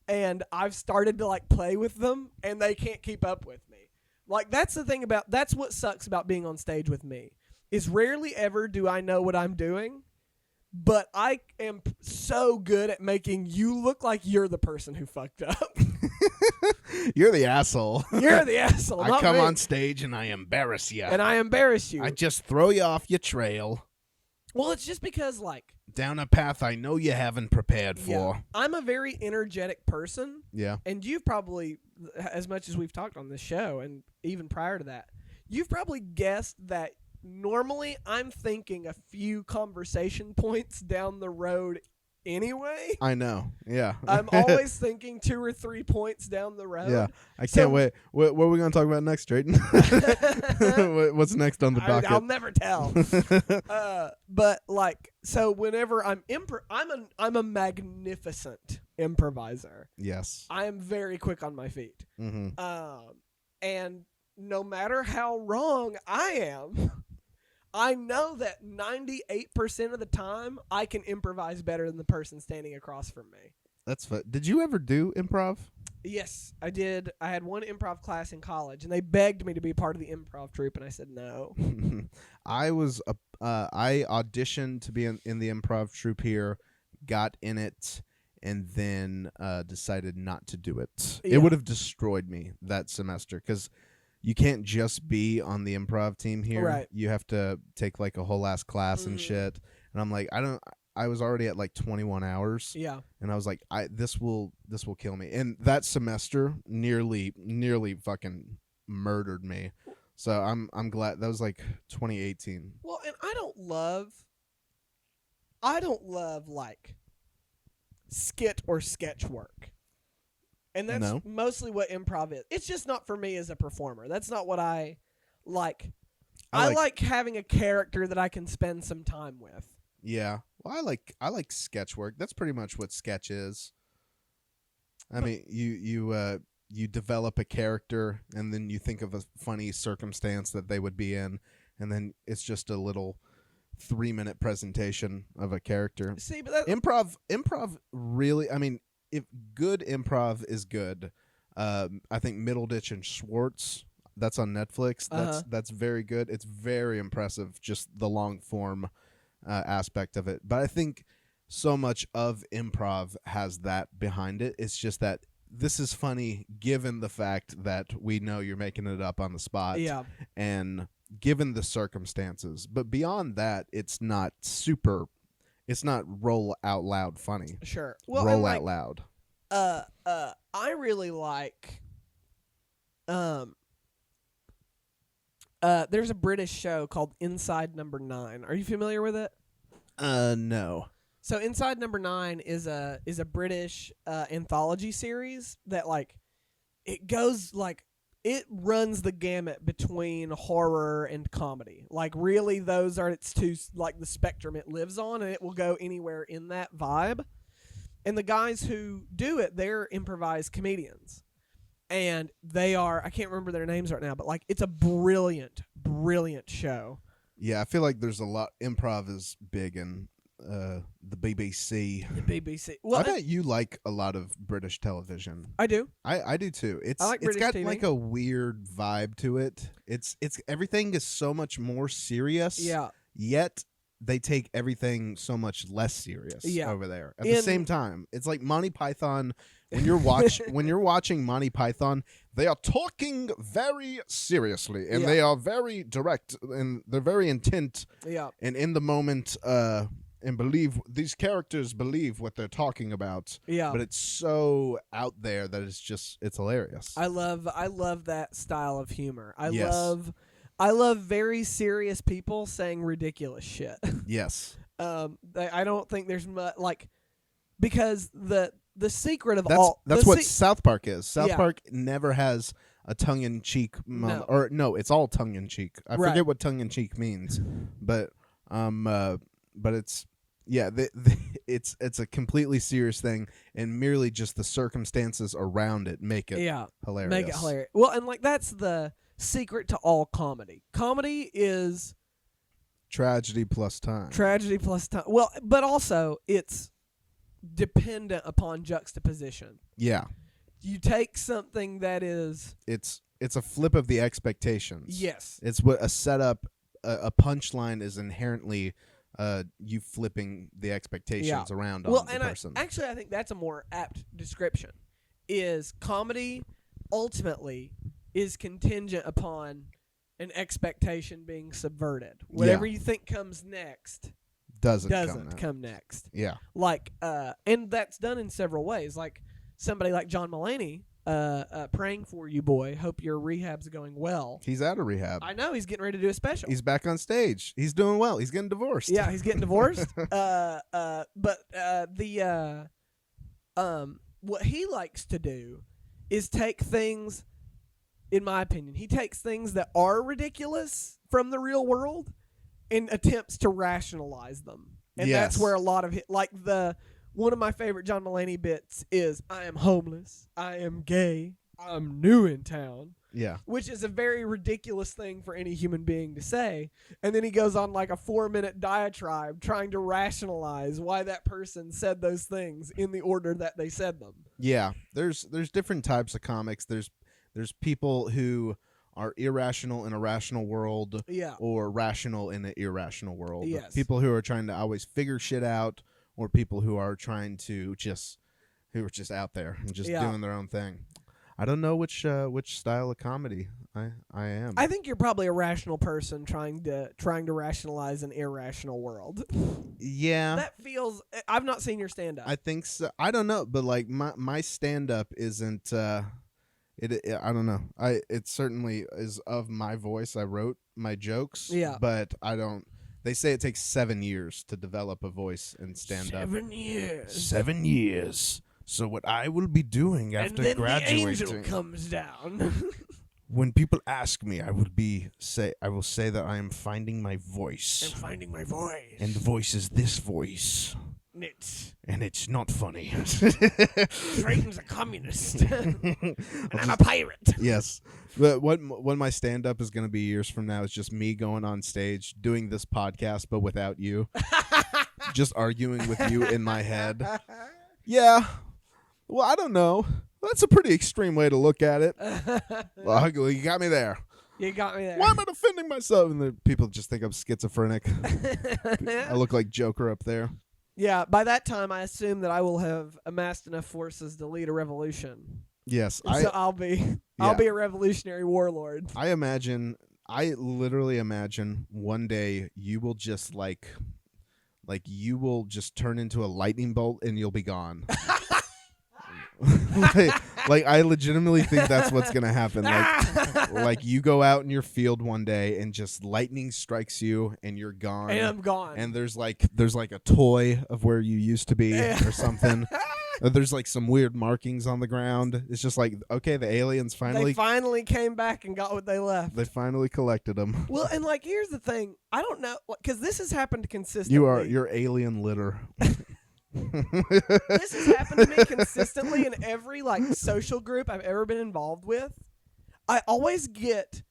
and I've started to, like, play with them, and they can't keep up with me. Like, that's what sucks about being on stage with me, is rarely ever do I know what I'm doing. But I am so good at making you look like you're the person who fucked up. You're the asshole. You're the asshole. I come on stage and I embarrass you. And I embarrass you. I just throw you off your trail. Well, it's just because, like, down a path I know you haven't prepared for. Yeah, I'm a very energetic person. Yeah. And you've probably, as much as we've talked on this show, and even prior to that, you've probably guessed that normally I'm thinking a few conversation points down the road anyway. I know. Yeah. I'm always thinking 2 or 3 points down the road. Yeah. I So- can't wait. What are we going to talk about next, Drayton? What's next on the docket? I'll never tell. But like, so whenever I'm a magnificent improviser. Yes. I am very quick on my feet. Mm-hmm. And no matter how wrong I am, I know that 98% of the time I can improvise better than the person standing across from me. That's fun. Did you ever do improv? Yes, I did. I had one improv class in college, and they begged me to be part of the improv troupe, and I said no. I auditioned to be in the improv troupe here, got in it, and then decided not to do it. Yeah. It would have destroyed me that semester because you can't just be on the improv team here. Right. You have to take like a whole ass class and shit. And I'm like, I was already at like 21 hours. Yeah. And I was like, this will kill me. And that semester nearly fucking murdered me. So I'm glad that was like 2018. Well, and I don't love like skit or sketch work. And that's No. mostly what improv is. It's just not for me as a performer. That's not what I like. I I like having a character that I can spend some time with. Yeah. Well, I like sketch work. That's pretty much what sketch is. I mean, you develop a character and then you think of a funny circumstance that they would be in, and then it's just a little 3-minute presentation of a character. See, but that, Improv really, I mean, if good improv is good, I think Middleditch and Schwartz, that's on Netflix. That's very good. It's very impressive, just the long form aspect of it. But I think so much of improv has that behind it. It's just that this is funny given the fact that we know you're making it up on the spot. yeah. And given the circumstances. But beyond that, it's not roll out loud funny. Sure. Well, Roll and out loud. I really like there's a British show called Inside Number 9. Are you familiar with it? No. So Inside Number 9 is a British anthology series that like it runs the gamut between horror and comedy. Like really those are its two, like the spectrum it lives on, and it will go anywhere in that vibe. And the guys who do it, they're improvised comedians. And they are, I can't remember their names right now, but like it's a brilliant, brilliant show. Yeah, I feel like there's a lot. Improv is big in the BBC. The BBC. Well, I bet you like a lot of British television. I do. I do too. I like it's British got TV. like a weird vibe to it. It's everything is so much more serious. Yeah. Yet they take everything so much less serious over there. At the In- same time, it's like Monty Python. When you're watching Monty Python, they are talking very seriously and they are very direct and they're very intent Yeah. and in the moment and these characters believe what they're talking about. Yeah. But it's so out there that it's hilarious. I love that style of humor. Yes. I love very serious people saying ridiculous shit. Yes. I don't think there's much like because the secret of That's what South Park is. South Yeah. Park never has a tongue-in-cheek moment. Or no, it's all tongue-in-cheek. I Right. forget what tongue-in-cheek means, but it's it's a completely serious thing, and merely just the circumstances around it make it hilarious. Make it hilarious. Well, and like that's the secret to all comedy. Comedy is Tragedy plus time. Well, but also it's dependent upon juxtaposition. Yeah. You take something that is It's a flip of the expectations. yes. It's what a setup, a punchline is inherently you flipping the expectations around on the person. Actually, I think that's a more apt description. Is comedy ultimately is contingent upon an expectation being subverted. Whatever you think comes next doesn't come next. Yeah. Like, and that's done in several ways. Like somebody like John Mulaney praying for you, boy. Hope your rehab's going well. He's out of rehab. I know he's getting ready to do a special. He's back on stage. He's doing well. He's getting divorced. Yeah, he's getting divorced. What he likes to do is take things, in my opinion, he takes things that are ridiculous from the real world and attempts to rationalize them. And that's Yes. where a lot of it, like one of my favorite John Mulaney bits is, I am homeless, I am gay, I'm new in town. Yeah. Which is a very ridiculous thing for any human being to say. And then he goes on like a 4-minute diatribe trying to rationalize why that person said those things in the order that they said them. Yeah. There's different types of comics. There's people who are irrational in a rational world, Yeah. or rational in an irrational world. Yes. People who are trying to always figure shit out, or people who are trying to who are just out there and just Yeah. doing their own thing. I don't know which style of comedy I am. I think you're probably a rational person trying to rationalize an irrational world. Yeah. That feels. I've not seen your stand up. I think so. I don't know, but like my stand up isn't I don't know. It certainly is of my voice. I wrote my jokes, Yeah. but I don't. They say it takes 7 years to develop a voice and stand up. 7 years. 7 years. So what I will be doing And after then graduating, the angel comes down. when people ask me, I will say that I am finding my voice, I'm finding my voice. and the voice is this voice, It's and it's not funny. Treyton's a communist. And I'm a pirate. Yes, but what my stand up is going to be years from now is just me going on stage doing this podcast, but without you, just arguing with you in my head. Yeah, well, I don't know. That's a pretty extreme way to look at it. Well, you got me there. You got me there. Why am I defending myself? And the people just think I'm schizophrenic. I look like Joker up there. Yeah, by that time, I assume that I will have amassed enough forces to lead a revolution. Yes, So I'll be a revolutionary warlord. I literally imagine one day you will just like you will just turn into a lightning bolt and you'll be gone. like I legitimately think that's what's gonna happen. Like you go out in your field one day and just lightning strikes you and you're gone. And I'm gone. And there's like a toy of where you used to be or something. Or there's like some weird markings on the ground. It's just like, okay, the aliens they finally came back and got what they left. They finally collected them. Well, and like here's the thing, I don't know, because this has happened consistently. You're alien litter. This has happened to me consistently in every like social group I've ever been involved with. I always get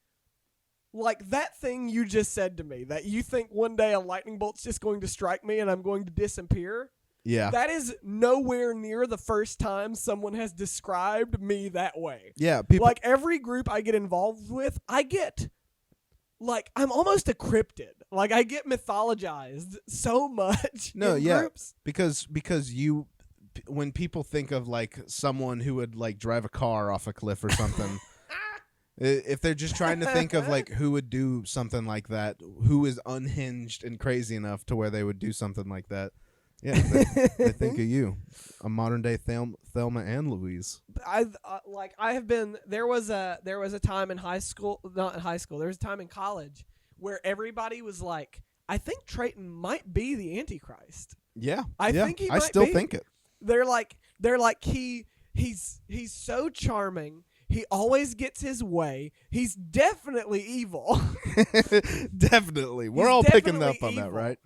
like that thing you just said to me, that you think one day a lightning bolt's just going to strike me and I'm going to disappear. Yeah. That is nowhere near the first time someone has described me that way. Yeah. People Like every group I get involved with, I get like I'm almost a cryptid. Like I get mythologized so much in groups. Because when people think of like someone who would like drive a car off a cliff or something, if they're just trying to think of like who would do something like that, who is unhinged and crazy enough to where they would do something like that. Yeah, they think of you, a modern day Thelma and Louise. There was a time in high school, not in high school. There was a time in college where everybody was like, I think Treyton might be the Antichrist. Yeah, I think he I might still be. think it. They're like he's so charming. He always gets his way. He's definitely evil. Definitely, we're He's all picking definitely up on that, evil. right?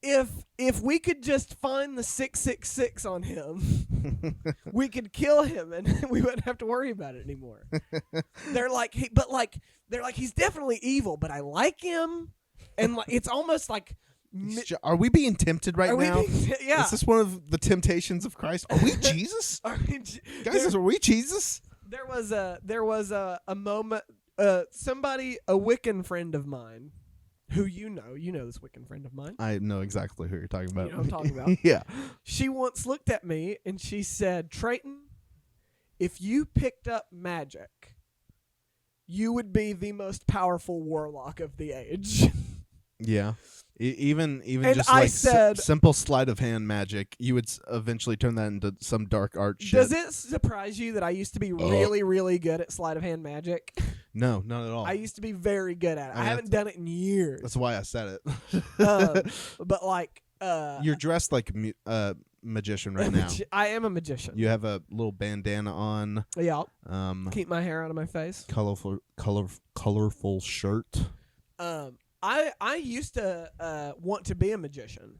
If we could just find the 666 on him, we could kill him and we wouldn't have to worry about it anymore. They're like he's definitely evil, but I like him, and like it's almost like. Are we being tempted right now? Yeah. Is this one of the temptations of Christ? Are we Jesus? Guys, are we Jesus? There was a moment. Somebody, a Wiccan friend of mine, who you know this Wiccan friend of mine. I know exactly who you're talking about. You know what I'm talking about. Yeah. She once looked at me and she said, Treyton, if you picked up magic, you would be the most powerful warlock of the age. Yeah. Even And just I like said- simple sleight of hand magic, you would eventually turn that into some dark art shit. Does it surprise you that I used to be really, really good at sleight of hand magic? No, not at all. I used to be very good at it. I mean, haven't done it in years. That's why I said it. But like, You're dressed like a magician right now. I am a magician. You have a little bandana on. Yeah. Keep my hair out of my face. Colorful shirt. I used to want to be a magician,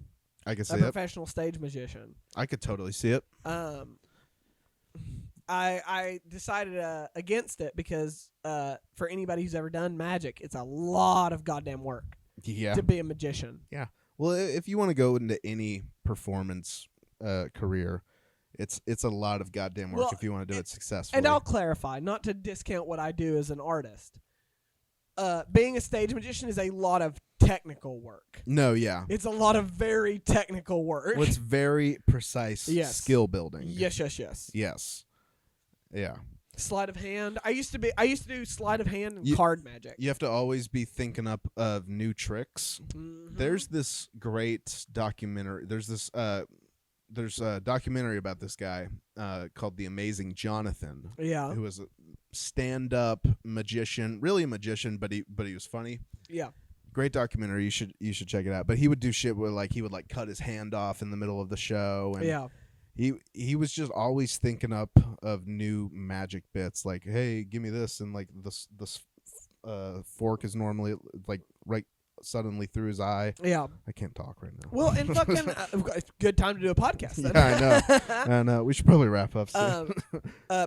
I could a see it. professional stage magician. I could totally see it. I decided against it because for anybody who's ever done magic, it's a lot of goddamn work Yeah. to be a magician. Yeah. Well, if you want to go into any performance career, it's a lot of goddamn work Well, if you want to do it successfully. And I'll clarify, not to discount what I do as an artist. Being a stage magician is a lot of technical work. No, yeah. It's a lot of very technical work. Well, it's very precise Yes. skill building. Yes. Yes. Yeah. Sleight of hand. I used to do sleight of hand and You- card magic. You have to always be thinking up of new tricks. Mhm. There's this great documentary. There's a documentary about this guy called The Amazing Jonathan, Yeah. who was a stand-up magician, really a magician, but he was funny. Yeah. Great documentary. You should check it out. But he would do shit where like he would like cut his hand off in the middle of the show, and Yeah. he was just always thinking up of new magic bits. Like, hey, give me this, and like this fork is normally like right suddenly through his eye. Yeah. I can't talk right now. Well, and fucking it's a good time to do a podcast. Then. Yeah, I know. We should probably wrap up soon.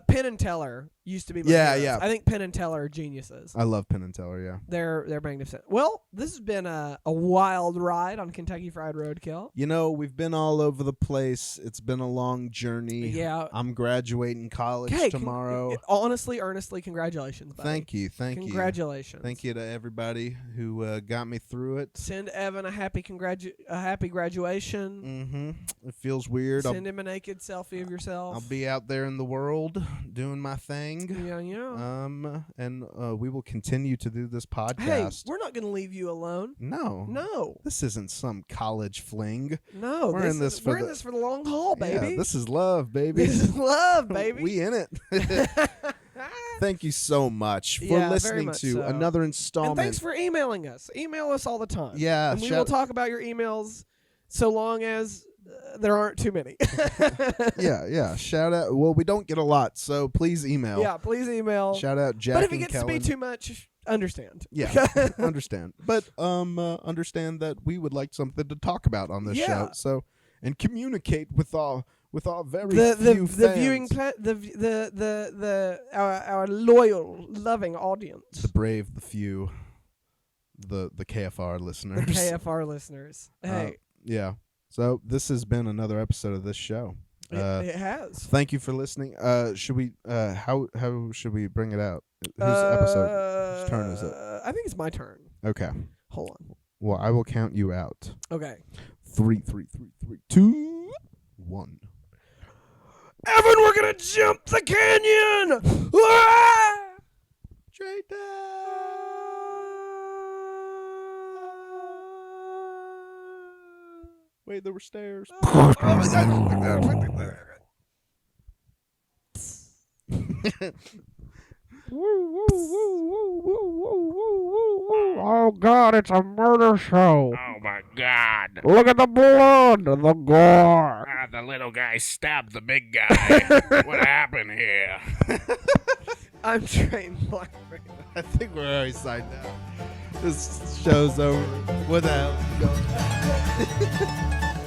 Penn and Teller used to be my Yeah, heroes. yeah. I think Penn and Teller are geniuses. I love Penn and Teller. Yeah. They're magnificent. Well, this has been a wild ride on Kentucky Fried Roadkill. You know, we've been all over the place. It's been a long journey. Yeah. I'm graduating college Hey, tomorrow. Honestly, earnestly, congratulations, buddy. Thank you. Congratulations. Thank you to everybody who got me through it. Send Evan a happy graduation. Mm-hmm. It feels weird. Send him a naked selfie of yourself. I'll be out there in the world doing my thing. Yeah. And we will continue to do this Hey, podcast. we're not going to leave you alone. No. No. This isn't some college fling. No. We're in this for the long haul, baby. Yeah, this is love, baby. This is love, baby. We in it. Thank you so much for Yeah, very listening much to so. another And installment. thanks for emailing us. Email us all the time. Yeah, And we will talk about your emails so long as there aren't too many. yeah. Shout out. Well, we don't get a lot, so please email. Yeah, please email. Shout out Jack But if it and gets Kellen. to be too much, understand. Yeah, understand. But understand that we would like something to talk about on this Yeah. show. So and communicate with our very The few viewing fans. our loyal, loving audience. The brave, the few, the KFR listeners. The KFR listeners. Hey, Yeah. So this has been another episode of this show. it has. Thank you for listening. Should we? How should we bring it out? Whose episode? Whose turn is it? I think it's my turn. Okay. Hold on. Well, I will count you out. Okay. 3, 2, 1. Evan, we're gonna jump the canyon. Ah! Wait, there were stairs. Oh my God. Oh God, it's a murder show. Oh my God. Look at the blood and the gore. Ah, the little guy stabbed the big guy. What happened here? I'm Treyton Blackburn. I think we're already signed out. This show's over. What the hell is going on?